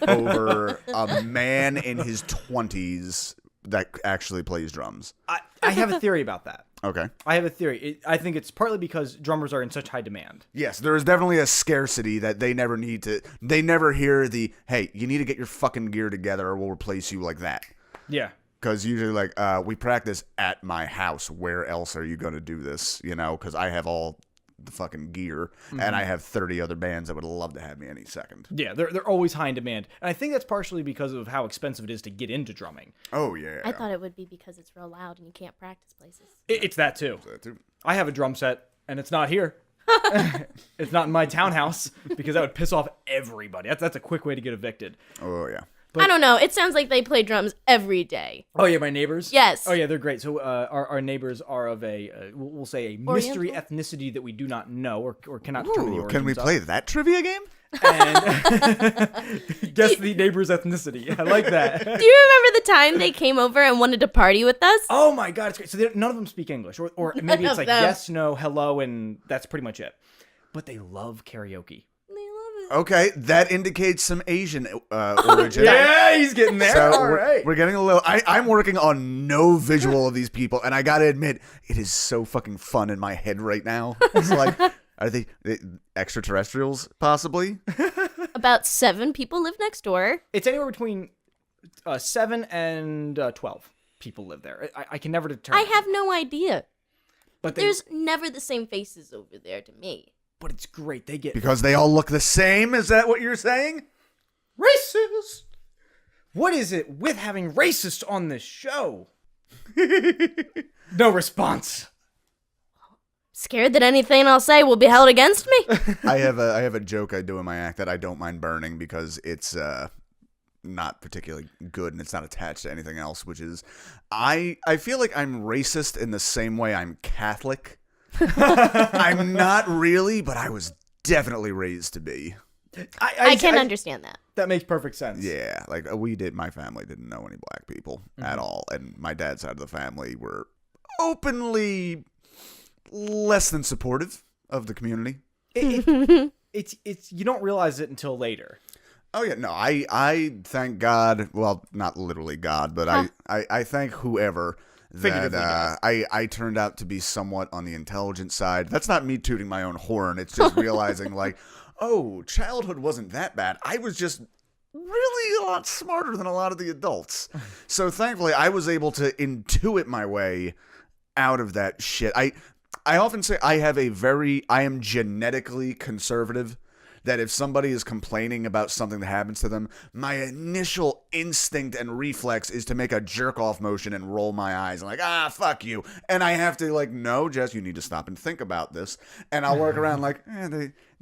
over a man in his 20s that actually plays drums. I have a theory about that. Okay. I have a theory. I think it's partly because drummers are in such high demand. Yes, there is definitely a scarcity that they never hear the, hey, you need to get your fucking gear together or we'll replace you like that. Yeah. Because usually, like, we practice at my house. Where else are you going to do this? Because I have all the fucking gear, and I have 30 other bands that would love to have me any second. Yeah, they're always high in demand. And I think that's partially because of how expensive it is to get into drumming. Oh, yeah. I thought it would be because it's real loud and you can't practice places. It's that too. That too. I have a drum set, and it's not here. It's not in my townhouse because that would piss off everybody. That's a quick way to get evicted. Oh, yeah. I don't know. It sounds like they play drums every day. Oh, yeah, my neighbors? Yes. Oh, yeah, they're great. So our neighbors are of we'll say a mystery Oriental? ethnicity that we do not know or cannot determine the Ooh, origins can we of. play that trivia game? And guess the neighbor's ethnicity. I like that. Do you remember the time they came over and wanted to party with us? Oh my God, it's great. So none of them speak English, or maybe it's of like them. yes, no, hello, and that's pretty much it. But they love karaoke. They love it. Okay, that indicates some Asian origin. Yeah, he's getting there. So All right. we're getting a little. I'm working on no visual of these people, and I gotta admit, it is so fucking fun in my head right now. It's like, are they extraterrestrials? Possibly. About 7 people live next door. It's anywhere between 7 and 12 people live there. I can never determine. I have no idea. but There's never the same faces over there to me. but it's great. They get Because they all look the same? Is that what you're saying? racist. What is it with having racists on this show? No response. Scared that anything I'll say will be held against me? I have a joke I do in my act that I don't mind burning because it's not particularly good and it's not attached to anything else, which is I feel like I'm racist in the same way I'm Catholic. I'm not really, but I was definitely raised to be. I can understand that. That makes perfect sense. Yeah, like my family didn't know any black people at all, and my dad's side of the family were openly less than supportive of the community. It's you don't realize it until later. Oh yeah, no, I thank God. Well, not literally God, but I thank whoever that I turned out to be somewhat on the intelligent side. That's not me tooting my own horn. It's just realizing like, oh, childhood wasn't that bad. I was just really a lot smarter than a lot of the adults. So thankfully, I was able to intuit my way out of that shit. I often say I am genetically conservative. That if somebody is complaining about something that happens to them, my initial instinct and reflex is to make a jerk-off motion and roll my eyes. I'm like, fuck you. And I have to like, no, Jess, you need to stop and think about this. And I'll work around like,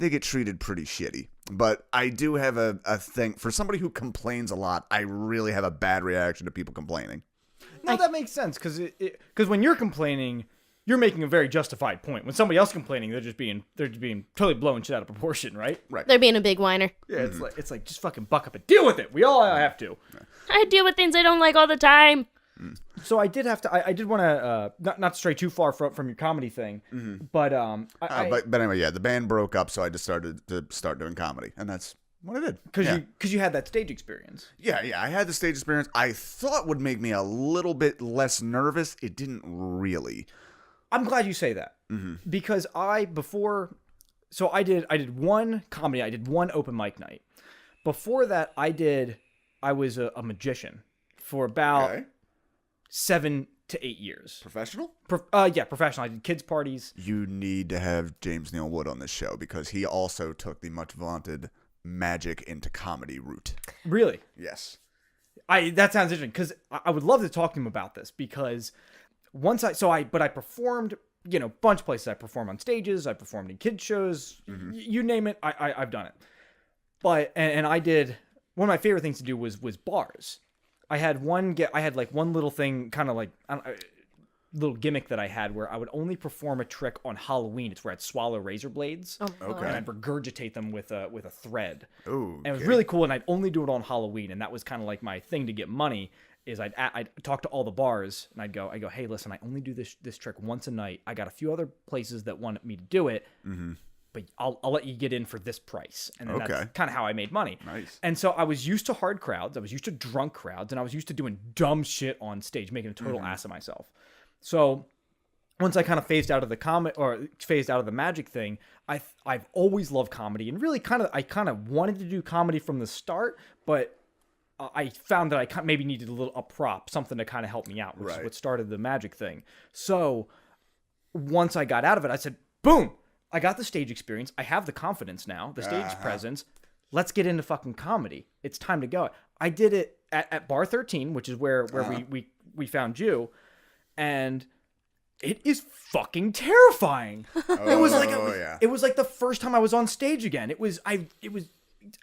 they get treated pretty shitty. But I do have a thing. For somebody who complains a lot, I really have a bad reaction to people complaining. No, that makes sense, because when you're complaining, you're making a very justified point. When somebody else is complaining, they're just being totally blowing shit out of proportion, right? Right. They're being a big whiner. Yeah, it's like just fucking buck up and deal with it. We all have to. I deal with things I don't like all the time. So I did want to not stray too far from your comedy thing, but but anyway, yeah, the band broke up, so I just started to start doing comedy, and that's what I did. Because you had that stage experience. Yeah, I had the stage experience. I thought would make me a little bit less nervous. It didn't really. I'm glad you say that, because I did one comedy, I did one open mic night. Before that, I was a magician for about 7 to 8 years. Professional? Yeah, professional. I did kids' parties. You need to have James Neal Wood on this show because he also took the much vaunted magic into comedy route. Really? Yes. That sounds interesting, because I would love to talk to him about this, because I performed, bunch of places. I performed on stages, I performed in kids shows, you name it, I've done it. But, and I did, one of my favorite things to do was bars. I had one little thing, kind of like, little gimmick that I had where I would only perform a trick on Halloween. It's where I'd swallow razor blades. Okay. And I'd regurgitate them with a thread. Ooh. And it was really cool, and I'd only do it on Halloween, and that was kind of like my thing to get money. Is I'd talk to all the bars, and I go, hey, listen, I only do this trick once a night. I got a few other places that want me to do it, but I'll let you get in for this price. And then that's kind of how I made money. Nice. And so I was used to hard crowds, I was used to drunk crowds, and I was used to doing dumb shit on stage, making a total ass of myself. So once I kind of phased out of the magic thing, I've always loved comedy, and really I kind of wanted to do comedy from the start, but I found that I maybe needed a prop, something to kind of help me out, which is what started the magic thing. So once I got out of it, I said, boom, I got the stage experience. I have the confidence now, the stage presence. Let's get into fucking comedy. It's time to go. I did it at Bar 13, which is where we found you. And it is fucking terrifying. It was like the first time I was on stage again. It was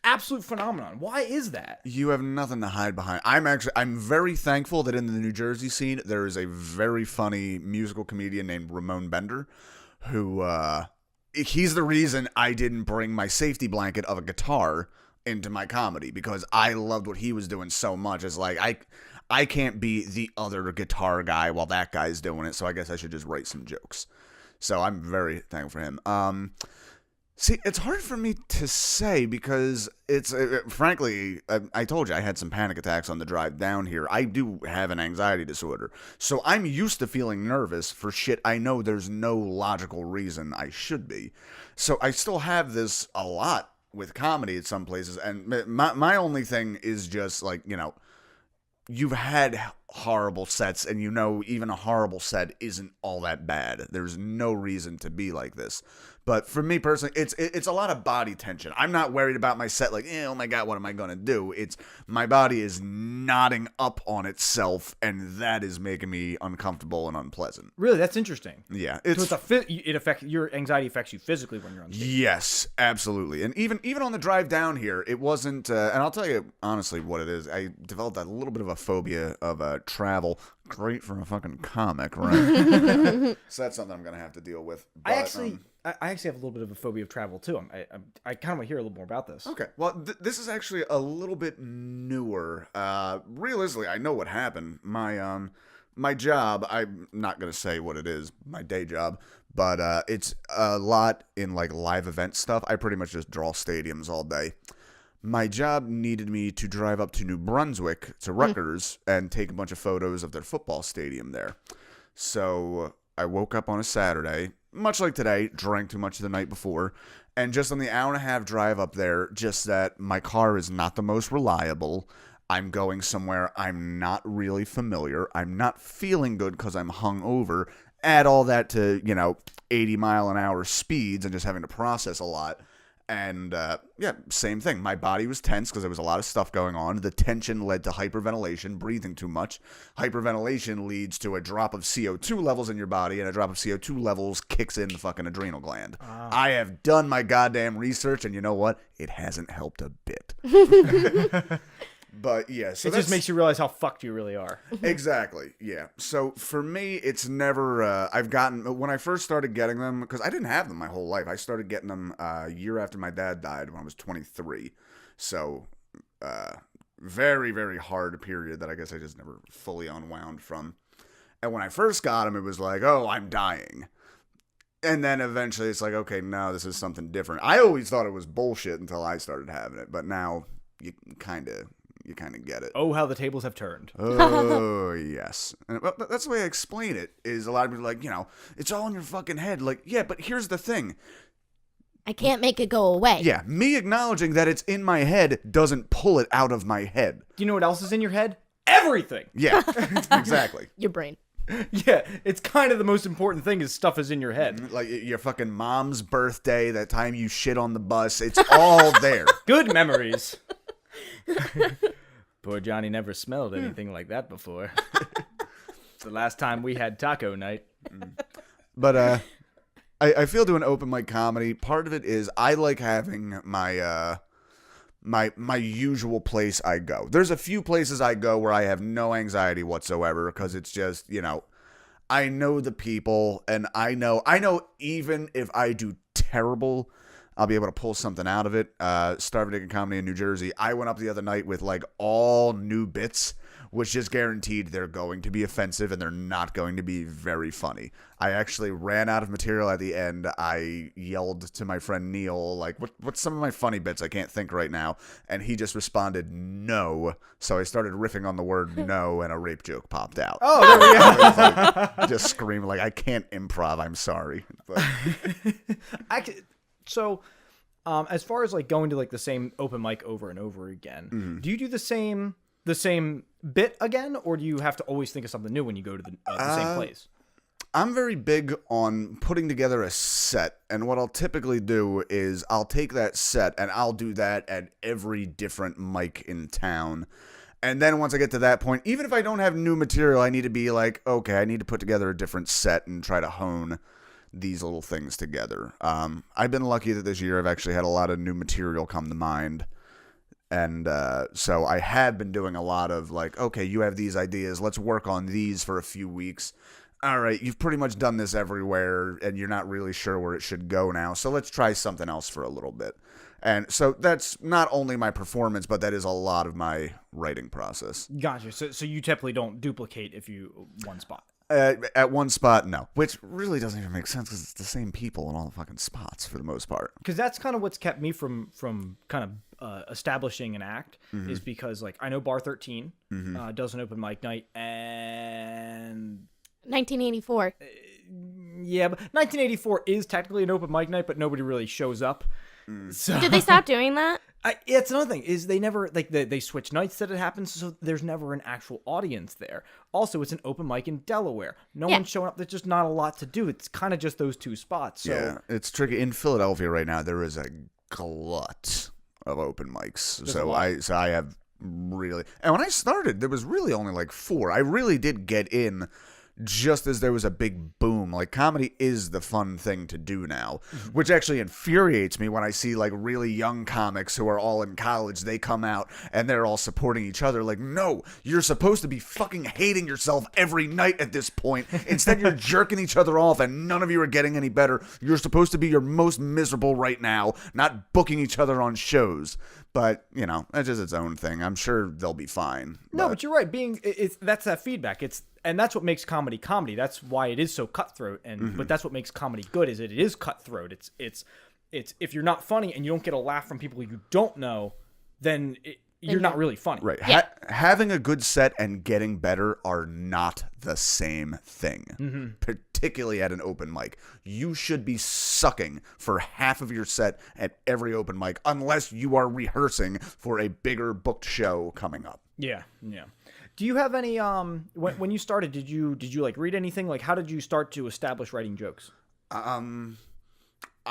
absolute phenomenon. Why is that? You have nothing to hide behind. I'm very thankful that in the New Jersey scene there is a very funny musical comedian named Ramon Bender, who he's the reason I didn't bring my safety blanket of a guitar into my comedy, because I loved what he was doing so much. It's like I can't be the other guitar guy while that guy's doing it, so I guess I should just write some jokes. So I'm very thankful for him. See, it's hard for me to say because it's, frankly, I told you I had some panic attacks on the drive down here. I do have an anxiety disorder. So I'm used to feeling nervous for shit I know there's no logical reason I should be. So I still have this a lot with comedy at some places. And my only thing is just like, you've had horrible sets, and even a horrible set isn't all that bad. There's no reason to be like this. But for me personally, it's a lot of body tension. I'm not worried about my set like, oh my God, what am I going to do? It's my body is knotting up on itself, and that is making me uncomfortable and unpleasant. Really? That's interesting. Yeah. Your anxiety affects you physically when you're on stage. Yes, absolutely. And even on the drive down here, it wasn't, and I'll tell you honestly what it is. I developed a little bit of a phobia of travel. Great for a fucking comic, right? So that's something I'm going to have to deal with. But, I actually have a little bit of a phobia of travel too. I kind of want to hear a little more about this. Okay. Well, this is actually a little bit newer. Realistically, I know what happened. My job, I'm not going to say what it is, my day job, but it's a lot in like live event stuff. I pretty much just draw stadiums all day. My job needed me to drive up to New Brunswick, to Rutgers, and take a bunch of photos of their football stadium there. So I woke up on a Saturday, much like today, drank too much the night before, And just on the hour and a half drive up there, just that my car is not the most reliable. I'm going somewhere I'm not really familiar. I'm not feeling good because I'm hungover. Add all that to, 80-mile-an-hour speeds and just having to process a lot. And, same thing. My body was tense because there was a lot of stuff going on. The tension led to hyperventilation, breathing too much. Hyperventilation leads to a drop of CO2 levels in your body, and a drop of CO2 levels kicks in the fucking adrenal gland. I have done my goddamn research, and you know what? It hasn't helped a bit. But yeah, so it just makes you realize how fucked you really are. Exactly. Yeah. So for me, it's never. When I first started getting them, because I didn't have them my whole life. I started getting them a year after my dad died when I was 23. So very, very hard period that I guess I just never fully unwound from. And when I first got them, it was like, oh, I'm dying. And then eventually it's like, okay, no, this is something different. I always thought it was bullshit until I started having it, but now you kind of get it. Oh, how the tables have turned. Oh, yes. And that's the way I explain it, is a lot of people are like, it's all in your fucking head. Like, yeah, but here's the thing. I can't make it go away. Yeah, me acknowledging that it's in my head doesn't pull it out of my head. Do you know what else is in your head? Everything. Yeah, exactly. Your brain. Yeah, it's kind of the most important thing is stuff is in your head. Like your fucking mom's birthday, that time you shit on the bus, it's all there. Good memories. Poor Johnny never smelled anything like that before. The last time we had taco night. But I feel doing open mic comedy, part of it is I like having my my usual place I go. There's a few places I go where I have no anxiety whatsoever because it's just, I know the people, and I know even if I do terrible, I'll be able to pull something out of it. Starving Dick Comedy in New Jersey, I went up the other night with like all new bits, which is guaranteed they're going to be offensive and they're not going to be very funny. I actually ran out of material at the end. I yelled to my friend Neil, like, what's some of my funny bits? I can't think right now. And he just responded, no. So I started riffing on the word no, and a rape joke popped out. Oh, there we go. Like, just screaming, like, I can't improv. I'm sorry. But, So, as far as like going to like the same open mic over and over again, do you do the same bit again, or do you have to always think of something new when you go to the same place? I'm very big on putting together a set, and what I'll typically do is I'll take that set and I'll do that at every different mic in town. And then once I get to that point, even if I don't have new material, I need to be like, okay, I need to put together a different set and try to hone these little things together. I've been lucky that this year I've actually had a lot of new material come to mind. And so I have been doing a lot of like, okay, you have these ideas. Let's work on these for a few weeks. All right, you've pretty much done this everywhere, and you're not really sure where it should go now. So let's try something else for a little bit. And so that's not only my performance, but that is a lot of my writing process. Gotcha. So you typically don't duplicate if you one spot. At one spot, no. Which really doesn't even make sense because it's the same people in all the fucking spots for the most part. Because that's kind of what's kept me from kind of establishing an act, is because like I know Bar 13 does an open mic night, and 1984. Yeah, but 1984 is technically an open mic night, but nobody really shows up. So Did they stop doing that? It's another thing is they never like they switch nights that it happens, so there's never an actual audience there. Also, it's an open mic in Delaware. No one's showing up. There's just not a lot to do. It's kind of just those two spots. So. Yeah, it's tricky. In Philadelphia right now, there is a glut of open mics. So I have really, and when I started, there was really only like 4. I really did get in just as there was a big boom. Like, comedy is the fun thing to do now, which actually infuriates me when I see like really young comics who are all in college. They come out and they're all supporting each other. Like, no, you're supposed to be fucking hating yourself every night at this point. Instead, you're jerking each other off and none of you are getting any better. You're supposed to be your most miserable right now, not booking each other on shows. But, that's just its own thing. I'm sure they'll be fine. No, but you're right. That's that feedback. And that's what makes comedy comedy. That's why it is so cutthroat. And but that's what makes comedy good, is it is cutthroat. It's if you're not funny and you don't get a laugh from people you don't know, then you're not really funny. Right. Yeah. Having a good set and getting better are not the same thing, particularly at an open mic. You should be sucking for half of your set at every open mic unless you are rehearsing for a bigger booked show coming up. Yeah. Do you have any when you started, did you like read anything? Like, how did you start to establish writing jokes?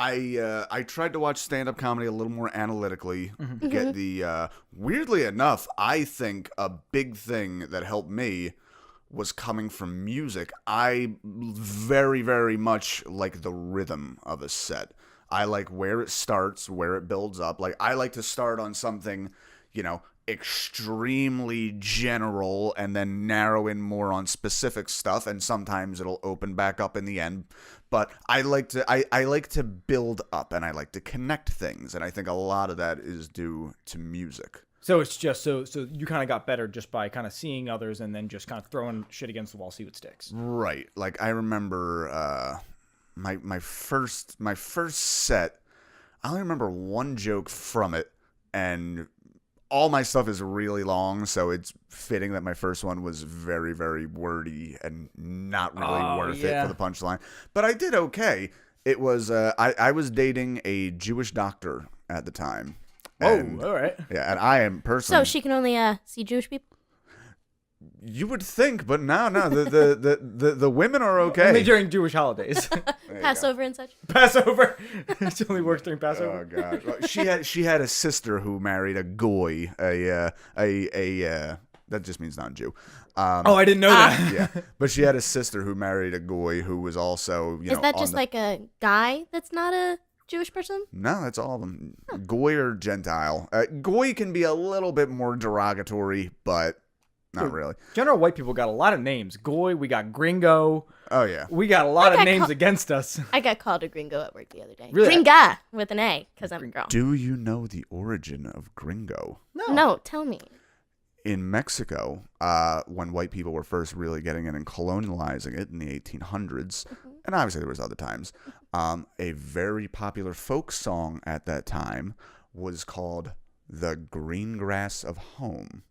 I tried to watch stand-up comedy a little more analytically, get the weirdly enough, I think a big thing that helped me was coming from music. I very, very much like the rhythm of a set. I like where it starts, where it builds up. Like, I like to start on something, extremely general and then narrow in more on specific stuff, and sometimes it'll open back up in the end. But I like to build up, and I like to connect things, and I think a lot of that is due to music. So it's just so you kind of got better just by kind of seeing others and then just kind of throwing shit against the wall, see what sticks. Right. Like, I remember my first set. I only remember one joke from it, and all my stuff is really long, so it's fitting that my first one was very, very wordy and not really worth it for the punchline. But I did okay. It was I was dating a Jewish doctor at the time. And, all right. Yeah, and I am personally. So she can only see Jewish people? You would think, but no. The women are okay. Only during Jewish holidays. Passover and such? Passover. She only works during Passover. Oh god. Well, she had a sister who married a goy, a that just means non-Jew. I didn't know that. Yeah, but she had a sister who married a goy who was also Is that just like a guy that's not a Jewish person? No, that's all of them. Goy or Gentile. Goy can be a little bit more derogatory, but not really. General white people got a lot of names. Goy, we got gringo. Oh, yeah. We got a lot of names against us. I got called a gringo at work the other day. Really? Gringa with an A, because I'm a girl. Do you know the origin of gringo? No, tell me. In Mexico, when white people were first really getting in and colonializing it in the 1800s, and obviously there was other times, a very popular folk song at that time was called The Green Grass of Home.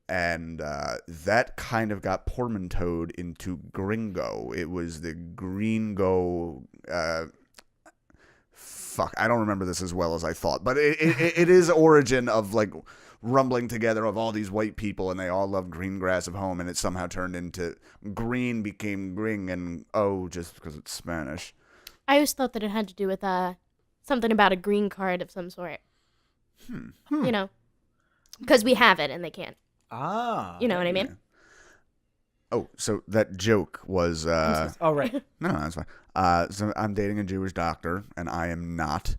And that kind of got portmanteaued into gringo. It was the gringo. Fuck, I don't remember this as well as I thought, but it is origin of like rumbling together of all these white people, and they all love green grass of home, and it somehow turned into green became gring, and just because it's Spanish. I always thought that it had to do with something about a green card of some sort. Because we have it and they can't. You know what I mean? Yeah. Oh, so that joke was... right. No, that's fine. So I'm dating a Jewish doctor, and I am not.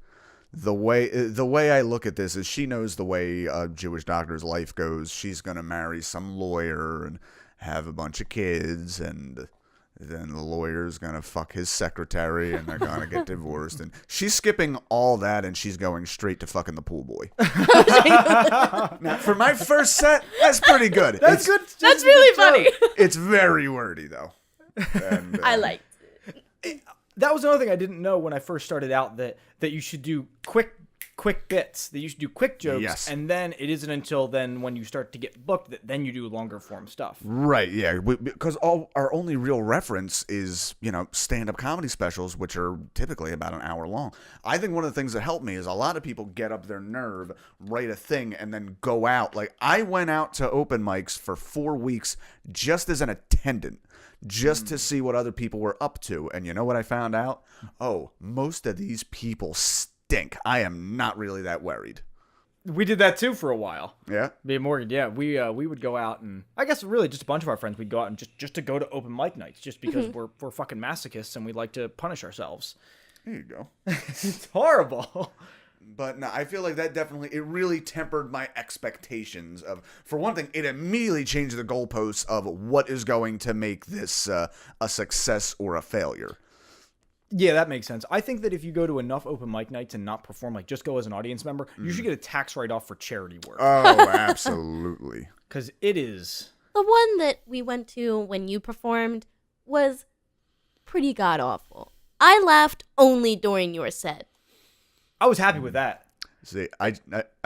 The way I look at this is she knows the way a Jewish doctor's life goes. She's going to marry some lawyer and have a bunch of kids, and then the lawyer's going to fuck his secretary, and they're going to get divorced. And she's skipping all that, and she's going straight to fucking the pool boy. Now, for my first set, that's pretty good. That's good. That's really funny. It's very wordy, though. And, I liked it. That was another thing I didn't know when I first started out, that you should do quick bits, that you should do quick jokes, yes. And then it isn't until then when you start to get booked that then you do longer form stuff. Right, yeah, because our only real reference is, stand-up comedy specials, which are typically about an hour long. I think one of the things that helped me is a lot of people get up their nerve, write a thing, and then go out. Like, I went out to open mics for 4 weeks just as an attendant, just to see what other people were up to. And you know what I found out? Most of these people stink. I am not really that worried. We did that too for a while. Yeah? Me and Morgan, yeah. We would go out, and I guess really just a bunch of our friends, we'd go out and just to go to open mic nights, just because we're fucking masochists and we like to punish ourselves. There you go. It's horrible. But no, I feel like that it really tempered my expectations of, for one thing, it immediately changed the goalposts of what is going to make this a success or a failure. Yeah, that makes sense. I think that if you go to enough open mic nights and not perform, like just go as an audience member, you should get a tax write-off for charity work. Oh, absolutely. Because it is. The one that we went to when you performed was pretty god-awful. I laughed only during your set. I was happy with that. See, I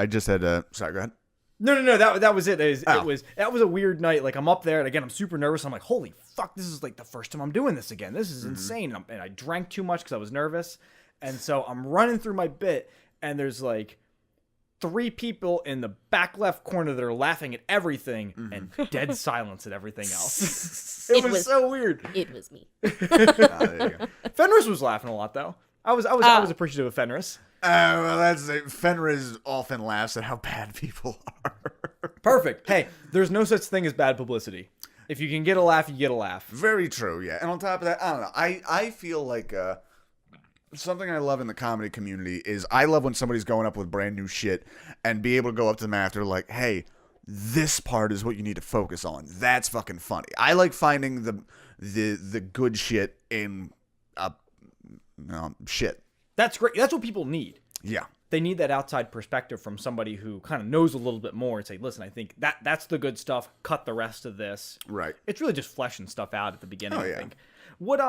just had sorry, go ahead. No. That was it. That was a weird night. Like, I'm up there, and again, I'm super nervous. I'm like, holy fuck, this is like the first time I'm doing this again. This is insane. And I drank too much because I was nervous. And so I'm running through my bit, and there's like 3 people in the back left corner that are laughing at everything and dead silence at everything else. It was so weird. It was me. There you go. Fenris was laughing a lot, though. I was appreciative of Fenris. Well, that's it. Fenris often laughs at how bad people are. Perfect. Hey, there's no such thing as bad publicity. If you can get a laugh, you get a laugh. Very true, yeah. And on top of that, I don't know. I feel like something I love in the comedy community is I love when somebody's going up with brand new shit and be able to go up to them after like, hey, this part is what you need to focus on. That's fucking funny. I like finding the good shit in shit. That's great. That's what people need. Yeah. They need that outside perspective from somebody who kind of knows a little bit more and say, listen, I think that's the good stuff. Cut the rest of this. Right. It's really just fleshing stuff out at the beginning, yeah. I think. What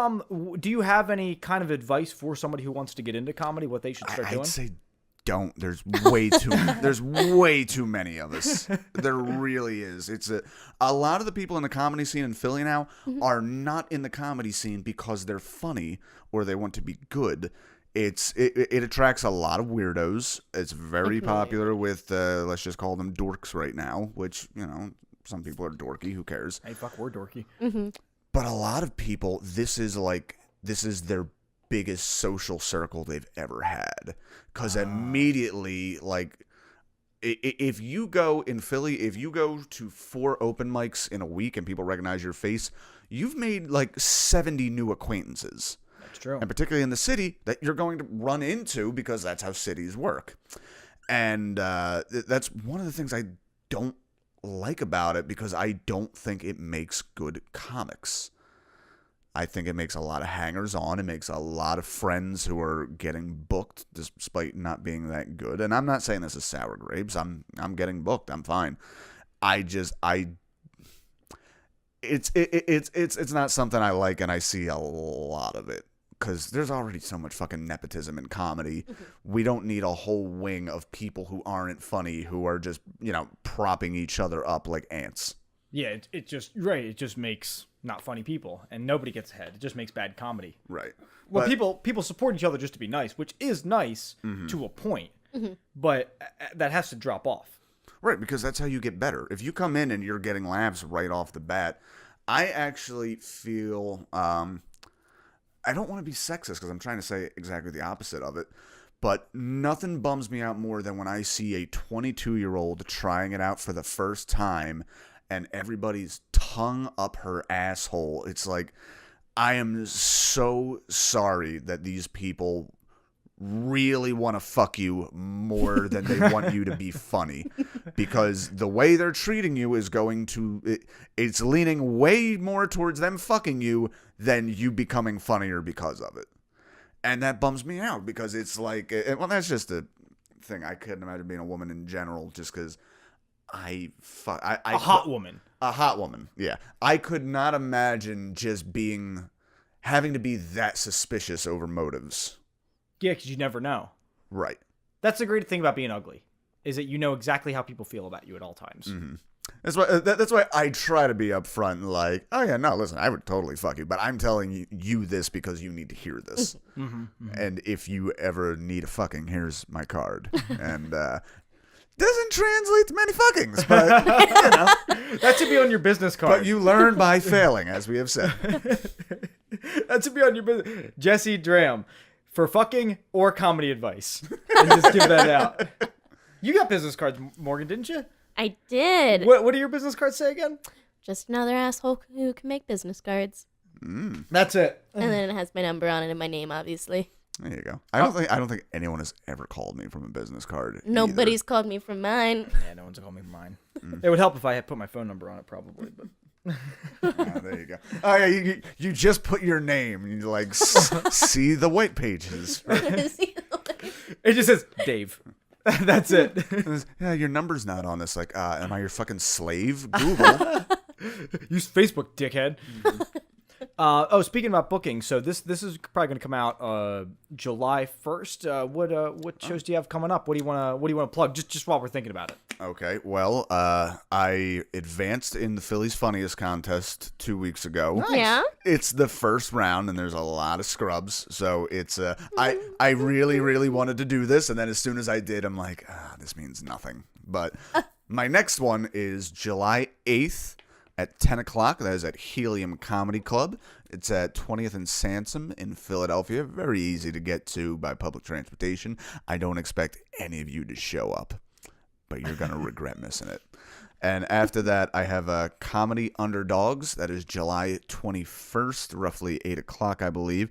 do you have any kind of advice for somebody who wants to get into comedy, what they should start doing? I'd say don't. There's way too many of us. There really is. It's a lot of the people in the comedy scene in Philly now are not in the comedy scene because they're funny or they want to be good. It attracts a lot of weirdos. It's very popular with let's just call them dorks right now, which, you know, some people are dorky. Who cares? Hey, fuck, we're dorky. But a lot of people, this is their biggest social circle they've ever had. Because immediately, like, if you go in Philly, if you go to 4 open mics in a week and people recognize your face, you've made like 70 new acquaintances. That's true. And particularly in the city that you're going to run into because that's how cities work. And that's one of the things I don't like about it because I don't think it makes good comics. I think it makes a lot of hangers on. It makes a lot of friends who are getting booked despite not being that good. And I'm not saying this is sour grapes. I'm getting booked. I'm fine. It's not something I like, and I see a lot of it. Because there's already so much fucking nepotism in comedy. We don't need a whole wing of people who aren't funny, who are just, you know, propping each other up like ants. Yeah, it just makes not funny people, and nobody gets ahead. It just makes bad comedy. Right. Well, people support each other just to be nice, which is nice to a point, but that has to drop off. Right, because that's how you get better. If you come in and you're getting laughs right off the bat, I actually feel... I don't want to be sexist because I'm trying to say exactly the opposite of it, but nothing bums me out more than when I see a 22-year-old trying it out for the first time and everybody's tongue up her asshole. It's like, I am so sorry that these people really want to fuck you more than they want you to be funny, because the way they're treating you is it's leaning way more towards them fucking you than you becoming funnier because of it. And that bums me out because it's like, well, that's just a thing. I couldn't imagine being a woman in general just because a hot woman, yeah. I could not imagine just having to be that suspicious over motives. Yeah, because you never know. Right. That's the great thing about being ugly, is that you know exactly how people feel about you at all times. Mm-hmm. That's why I try to be upfront and like, oh yeah, no, listen, I would totally fuck you, but I'm telling you this because you need to hear this. And if you ever need a fucking, here's my card. And doesn't translate to many fuckings, but you know. That should be on your business card. But you learn by failing, as we have said. That should be on your business. Jesse Draham. For fucking or comedy advice. And just give that out. You got business cards, Morgan, didn't you? I did. What do your business cards say again? Just another asshole who can make business cards. That's it. And then it has my number on it and my name, obviously. There you go. I don't think anyone has ever called me from a business card. Nobody's called me from mine. Yeah, no one's called me from mine. It would help if I had put my phone number on it, probably, but... There you go. Oh yeah, you just put your name and you like see the white pages. It just says Dave. That's it. Yeah, your number's not on this. Like, am I your fucking slave? Google. Use Facebook, dickhead. Speaking about booking, so this is probably going to come out July 1st. What shows do you have coming up? What do you want to plug? Just while we're thinking about it. Okay, well, I advanced in the Phillies Funniest contest 2 weeks ago. Nice. Yeah. It's the first round, and there's a lot of scrubs, so it's I really, really wanted to do this, and then as soon as I did, I'm like, this means nothing. But my next one is July 8th at 10 o'clock. That is at Helium Comedy Club. It's at 20th and Sansom in Philadelphia. Very easy to get to by public transportation. I don't expect any of you to show up, but you're going to regret missing it. And after that, I have a Comedy Underdogs. That is July 21st, roughly 8 o'clock, I believe.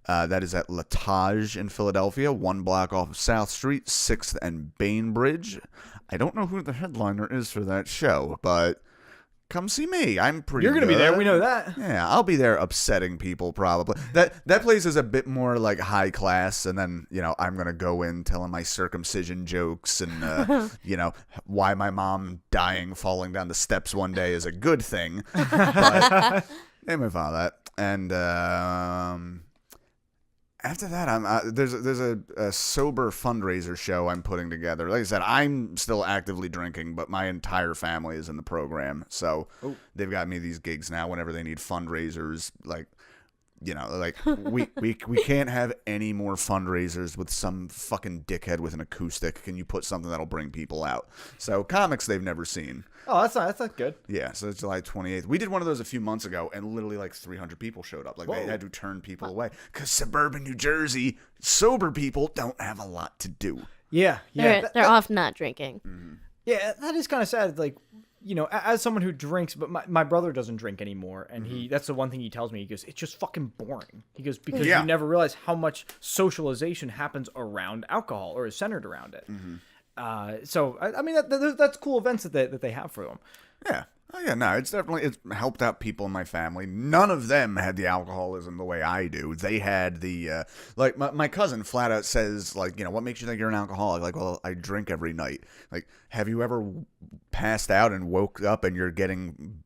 That is at Latage in Philadelphia, 1 block off of South Street, 6th and Bainbridge. I don't know who the headliner is for that show, but come see me. I'm pretty You're going to be there. We know that. Yeah, I'll be there upsetting people probably. That place is a bit more like high class, and then, I'm going to go in telling my circumcision jokes and, why my mom dying falling down the steps one day is a good thing. But they might follow that. And after that, there's a sober fundraiser show I'm putting together. Like I said, I'm still actively drinking, but my entire family is in the program. So they've got me these gigs now whenever they need fundraisers. We can't have any more fundraisers with some fucking dickhead with an acoustic. Can you put something that'll bring people out? So comics they've never seen. Oh, that's not good. Yeah, so it's July 28th. We did one of those a few months ago, and literally 300 people showed up. They had to turn people away because suburban New Jersey sober people don't have a lot to do. Yeah. They're off not drinking. Mm-hmm. Yeah, that is kind of sad. As someone who drinks, but my brother doesn't drink anymore, and that's the one thing he tells me. He goes, it's just fucking boring. He goes, because you never realize how much socialization happens around alcohol or is centered around it. Mm-hmm. So I mean, that's cool events that they have for them. Yeah. Oh yeah, no, it's helped out people in my family. None of them had the alcoholism the way I do. They had the my cousin flat out says what makes you think you're an alcoholic? Well, I drink every night. Have you ever passed out and woke up and you're getting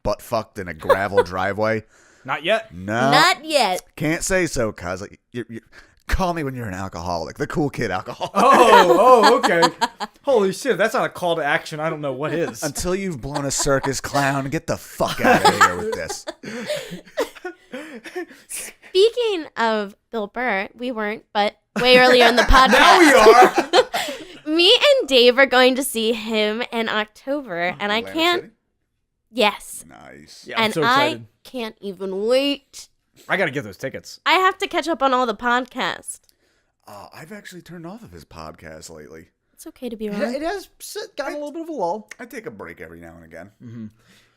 butt fucked in a gravel driveway? Not yet. No, not yet. Can't say so, cuz you call me when you're an alcoholic, the cool kid alcoholic. Okay. Holy shit, that's not a call to action. I don't know what is. Until you've blown a circus clown, get the fuck out of here with this. Speaking of Bill Burr, we weren't, but way earlier in the podcast. Now we are. Me and Dave are going to see him in October, and I Atlantic can't. City? Yes. Nice. Yeah, I'm and so excited. I can't even wait. I got to get those tickets. I have to catch up on all the podcasts. I've actually turned off of his podcast lately. It's okay to be wrong. It has gotten a little bit of a lull. I take a break every now and again. Mm-hmm.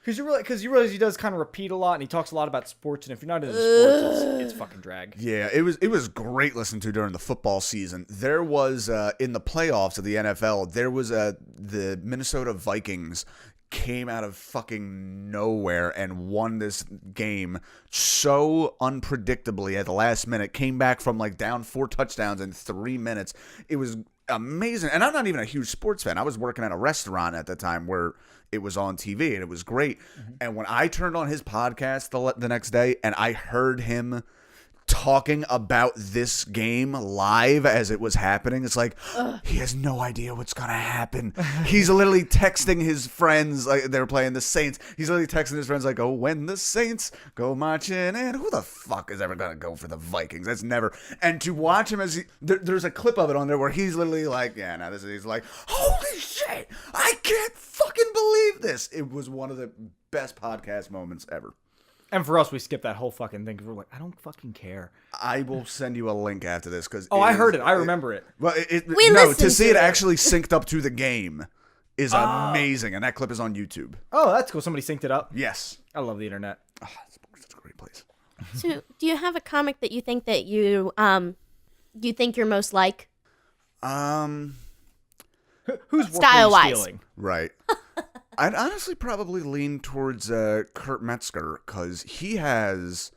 Because you realize he does kind of repeat a lot, and he talks a lot about sports. And if you're not into sports, it's fucking drag. Yeah, it was great listening to during the football season. There was in the playoffs of the NFL, there was the Minnesota Vikings came out of fucking nowhere and won this game so unpredictably at the last minute. Came back from down 4 touchdowns in 3 minutes. It was amazing. And I'm not even a huge sports fan. I was working at a restaurant at the time where it was on TV, and it was great. Mm-hmm. And when I turned on his podcast the next day and I heard him talking about this game live as it was happening, it's he has no idea what's gonna happen. He's literally texting his friends, they're playing the Saints. He's literally texting his friends oh, when the Saints go marching in, who the fuck is ever gonna go for the Vikings? That's never. And to watch him as there's a clip of it on there where he's literally he's holy shit, I can't fucking believe this. It was one of the best podcast moments ever. And for us, we skipped that whole fucking thing because we're I don't fucking care. I will send you a link after this because I heard it. I remember it. Well, to see it actually synced up to the game is amazing, and that clip is on YouTube. Oh, that's cool. Somebody synced it up. Yes, I love the internet. It's such a great place. So, do you have a comic that you think that you think you're most like? Who's style-wise? stealing? Right. I'd honestly probably lean towards Kurt Metzger because he has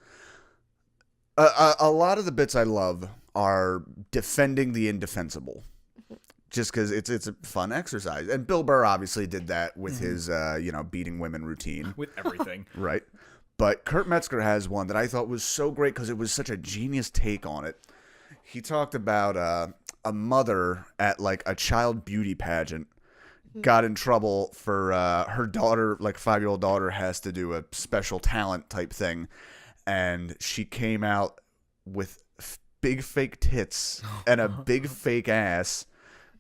a lot of the bits I love are defending the indefensible, just because it's a fun exercise. And Bill Burr obviously did that with his beating women routine With everything. right. But Kurt Metzger has one that I thought was so great because it was such a genius take on it. He talked about a mother at like a child beauty pageant got in trouble for her daughter, like 5-year-old daughter, has to do a special talent type thing. And she came out with big fake tits and a big fake ass.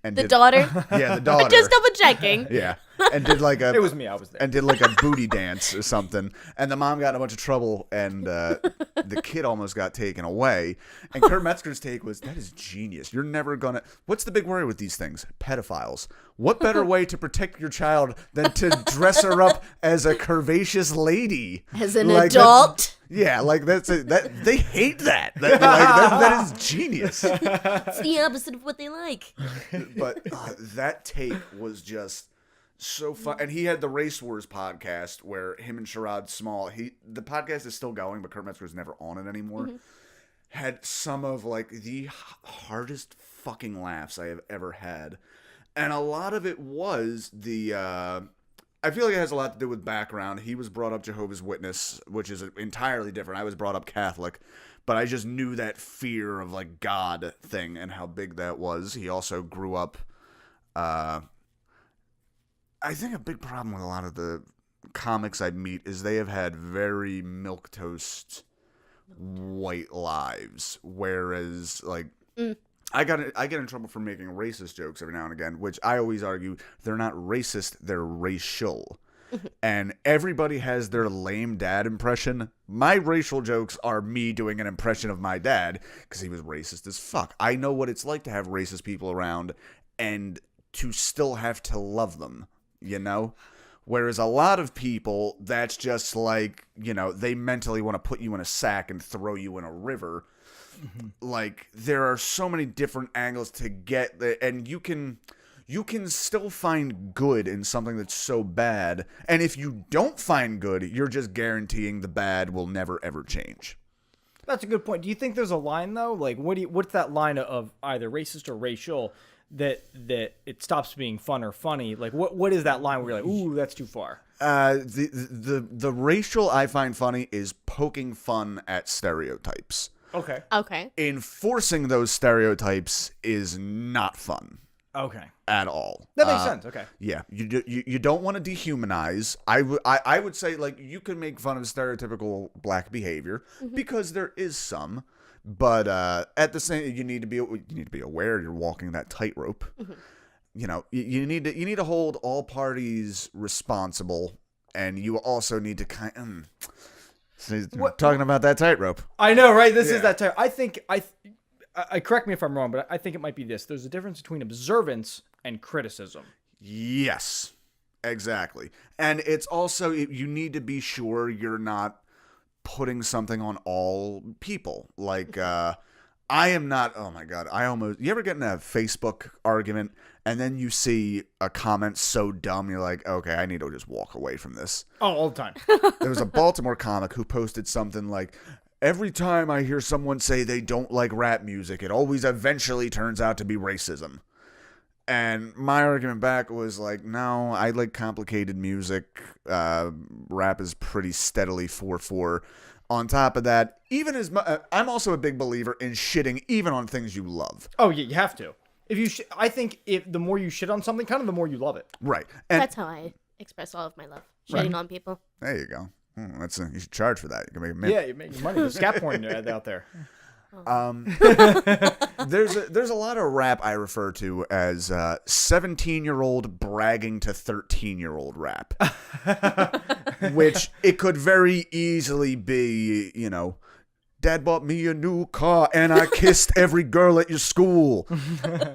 And The daughter? Yeah, the daughter. Just double checking. Yeah. And did like a... It was me. I was there. And did like a booty dance or something. And the mom got in a bunch of trouble, and the kid almost got taken away. And Kurt Metzger's take was, that is genius. You're never going to... What's the big worry with these things? Pedophiles. What better way to protect your child than to dress her up as a curvaceous lady? As an adult? Yeah, like that. They hate that. That is genius. It's the opposite of what they like. But that take was just so fun. And he had the Race Wars podcast where him and Sherrod Small, the podcast is still going, but Kurt Metzger's never on it anymore. Had some of like the hardest fucking laughs I have ever had. And a lot of it was I feel like it has a lot to do with background. He was brought up Jehovah's Witness, which is entirely different. I was brought up Catholic, but I just knew that fear of like God thing and how big that was. He also grew up, I think a big problem with a lot of the comics I meet is they have had very milquetoast white lives, whereas like I get in trouble for making racist jokes every now and again, which I always argue they're not racist, they're racial. And everybody has their lame dad impression. My racial jokes are me doing an impression of my dad because he was racist as fuck. I know what it's like to have racist people around and to still have to love them, you know? Whereas a lot of people, that's just like, you know, they mentally want to put you in a sack and throw you in a river. Like, there are so many different angles to get there, and you can still find good in something that's so bad. And if you don't find good, you're just guaranteeing the bad will never ever change. That's a good point. Do you think there's a line though? Like, what's that line of either racist or racial that it stops being fun or funny? Like, what is that line where you're like, ooh, that's too far? The racial I find funny is poking fun at stereotypes. Okay. Enforcing those stereotypes is not fun. Okay. At all. That makes sense. Okay. Yeah. You don't want to dehumanize. I would say, like, you can make fun of stereotypical black behavior because there is some, but at the same, you need to be aware you're walking that tightrope. You know, you need to hold all parties responsible, and you also need to talking about that tightrope. I know, right? This is that tightrope. I think I correct me if I'm wrong, but I think it might be this. There's a difference between observance and criticism. Yes, exactly. And it's also, you need to be sure you're not putting something on all people. Like, I am not, oh my God, you ever get in a Facebook argument and then you see a comment so dumb, you're like, okay, I need to just walk away from this. Oh, all the time. There was a Baltimore comic who posted something like, every time I hear someone say they don't like rap music, it always eventually turns out to be racism. And my argument back was like, no, I like complicated music. Rap is pretty steadily 4/4. On top of that, I'm also a big believer in shitting even on things you love. Oh yeah, you have to. I think the more you shit on something, kind of the more you love it. Right. And that's how I express all of my love. Shitting on people. There you go. You should charge for that. You can make a minute. Yeah, you make money. There's scat porn out there. There's a lot of rap I refer to as 17-year-old bragging to 13-year-old rap, which it could very easily be, you know, Dad bought me a new car and I kissed every girl at your school.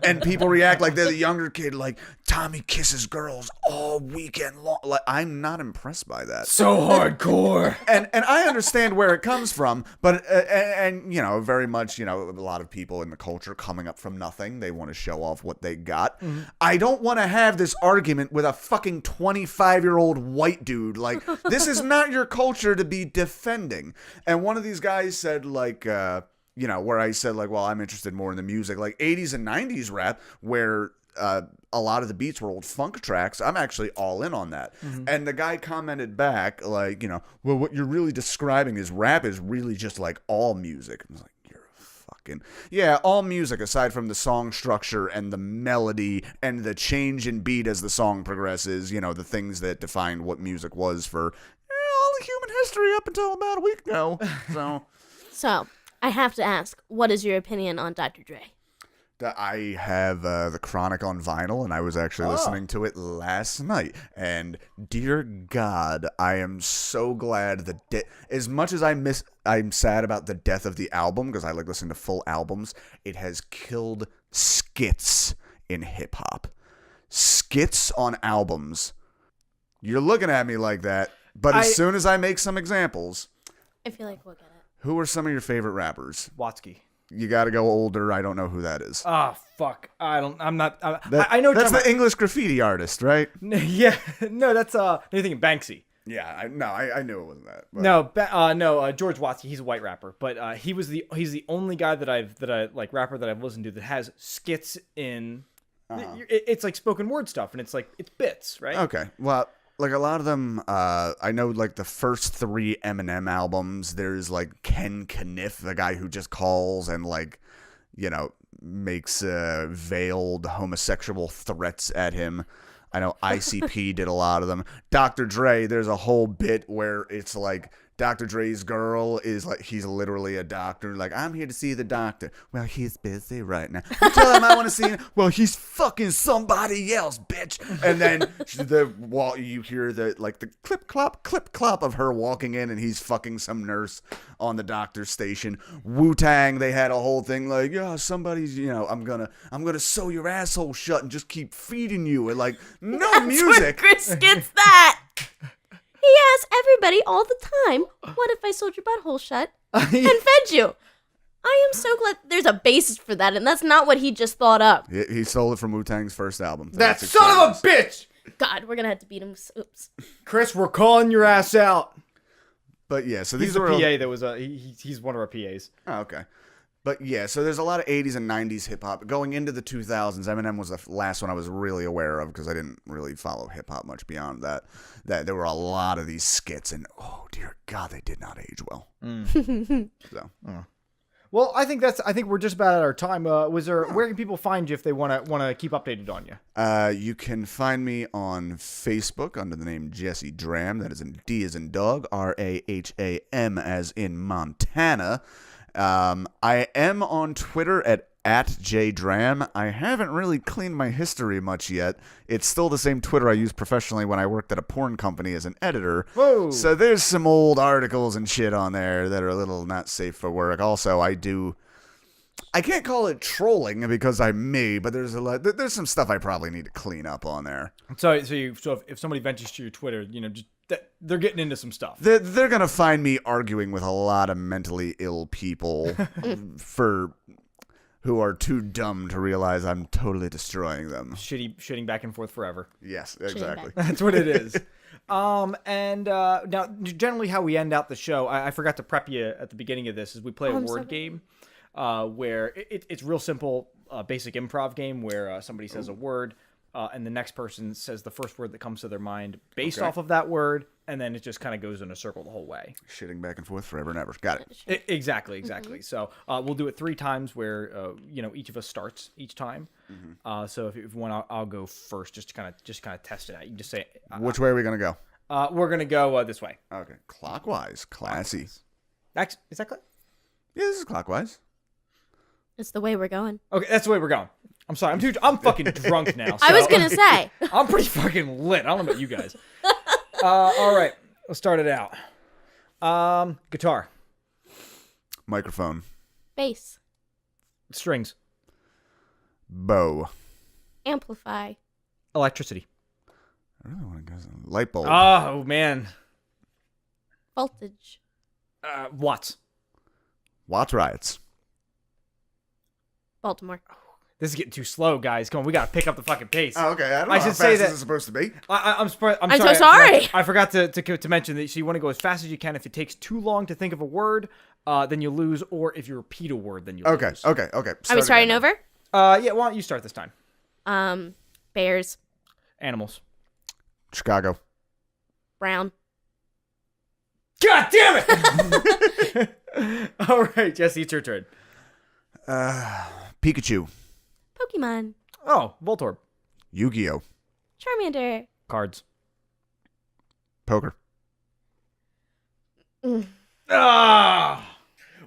And people react like they're the younger kid, like, Tommy kisses girls all weekend long. Like, I'm not impressed by that. So hardcore. And I understand where it comes from, but, and you know, very much, you know, a lot of people in the culture coming up from nothing. They want to show off what they got. I don't want to have this argument with a fucking 25-year-old white dude. Like, this is not your culture to be defending. And one of these guys said, like, you know, where I said, like, well, I'm interested more in the music, like 80s and 90s rap, where a lot of the beats were old funk tracks, I'm actually all in on that. And the guy commented back, like, well, what you're really describing is rap is really just like all music. I was like, you're a fucking... Yeah, all music aside from the song structure and the melody and the change in beat as the song progresses, the things that defined what music was for all the human history up until about a week ago. So, I have to ask, what is your opinion on Dr. Dre? I have the Chronic on vinyl, and I was actually listening to it last night. And dear God, I am so glad that as much as I'm sad about the death of the album because I like listening to full albums. It has killed skits in hip hop. Skits on albums. You're looking at me like that, but as soon as I make some examples, I feel like we'll get it. Who are some of your favorite rappers? Watsky. You got to go older. I don't know who that is. Oh, fuck. I know. That's the English graffiti artist, right? Yeah. No, that's you're thinking Banksy. Yeah, I knew it wasn't that. But. No, George Watsky. He's a white rapper, but he's the only guy rapper that I've listened to that has skits in. It's like spoken word stuff, and it's bits, right? Okay. Well, like a lot of them, I know like the first 3 Eminem albums, there's like Ken Kniff, the guy who just calls and makes veiled homosexual threats at him. I know ICP did a lot of them. Dr. Dre, there's a whole bit where it's like Dr. Dre's girl is like, he's literally a doctor. Like, I'm here to see the doctor. Well, he's busy right now. You tell him I want to see him. Well, he's fucking somebody else, bitch. And then you hear the clip clop of her walking in, and he's fucking some nurse on the doctor's station. Wu-Tang, they had a whole thing like, yeah, somebody's, I'm gonna sew your asshole shut and just keep feeding you. And like, no That's music. Where Chris gets that. He asks everybody all the time, what if I sewed your butthole shut and fed you? I am so glad there's a basis for that, and that's not what he just thought up. He stole it from Wu-Tang's first album. That son of a bitch! God, we're going to have to beat him. Oops. Chris, we're calling your ass out. But yeah, so these are PA that was he's one of our PAs. Oh, okay. But yeah, so there's a lot of 80s and 90s hip-hop. Going into the 2000s, Eminem was the last one I was really aware of because I didn't really follow hip-hop much beyond that. That there were a lot of these skits, and oh, dear God, they did not age well. Well, I think we're just about at our time. Where can people find you if they want to keep updated on you? You can find me on Facebook under the name Jesse Draham. That is in D as in dog, Raham as in Montana. I am on Twitter at @JDram. I haven't really cleaned my history much yet. It's still the same Twitter I used professionally when I worked at a porn company as an editor. Whoa. So there's some old articles and shit on there that are a little not safe for work. Also, I can't call it trolling because I'm me, but there's some stuff I probably need to clean up on there. So if somebody ventures to your Twitter, they're getting into some stuff. They're gonna find me arguing with a lot of mentally ill people who are too dumb to realize I'm totally destroying them. Shitting back and forth forever. Yes, exactly. That's what it is. And now, generally how we end out the show, I forgot to prep you at the beginning of this, is we play a word game where it's real simple, basic improv game where somebody says a word, and the next person says the first word that comes to their mind based off of that word, and then it just kind of goes in a circle the whole way. Shitting back and forth forever and ever. Got it. Exactly. Mm-hmm. So we'll do it 3 times where each of us starts each time. Mm-hmm. So if you want, I'll go first just to kind of test it out. You can just say which way are we gonna go? We're gonna go this way. Okay, clockwise. Classy. Is that clear? Yeah, this is clockwise. It's the way we're going. Okay, that's the way we're going. I'm sorry. I'm fucking drunk now. So I was gonna say. I'm pretty fucking lit. I don't know about you guys. All right, let's start it out. Guitar. Microphone. Bass. Strings. Bow. Amplify. Electricity. I really want to go light bulb. Oh man. Voltage. Watts. Watts riots. Baltimore. This is getting too slow, guys. Come on, we gotta pick up the fucking pace. Oh, okay. I don't know how should fast say this that is supposed to be. I'm so sorry. sorry. I forgot to mention that you want to go as fast as you can. If it takes too long to think of a word, then you lose. Or if you repeat a word, then you lose. Okay. Are we starting over? Yeah. Why don't you start this time? Bears. Animals. Chicago. Brown. God damn it! All right, Jesse, it's your turn. Pikachu. Pokemon. Oh, Voltorb. Yu-Gi-Oh. Charmander. Cards. Poker. Ah!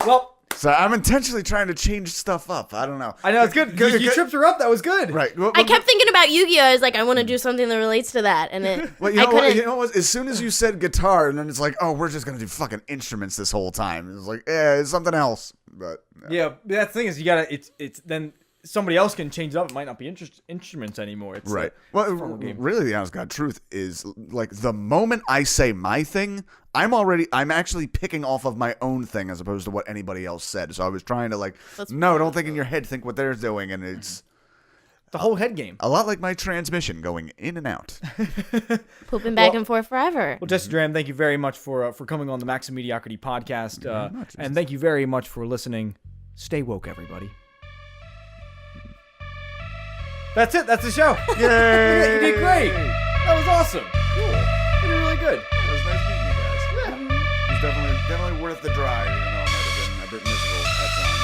Well, So I'm intentionally trying to change stuff up. I don't know. I know, it's good. You tripped her up. That was good. Right. I kept thinking about Yu-Gi-Oh! I was like, I want to do something that relates to that, and it. Well, I couldn't. You know what? As soon as you said guitar, and then it's like, oh, we're just gonna do fucking instruments this whole time. It's like, it's something else. But Yeah, the thing is, you gotta. It's then somebody else can change it up. It might not be instruments anymore. It's right. a Well, fun game. really, the honest God truth is, like, the moment I say my thing, I'm actually picking off of my own thing as opposed to what anybody else said. So I was trying to don't think in your head, think what they're doing, and it's the whole head game. a lot like my transmission going in and out. Pooping back and forth forever. Well, Jesse Draham, thank you very much for coming on the Max of Mediocrity podcast, much. and thank you very much for listening. Stay woke, everybody. That's it. That's the show. Yay! You did great. That was awesome. Cool. You did really good. It was nice meeting you guys. Yeah. It was definitely worth the drive, even though it might have been a bit miserable at times.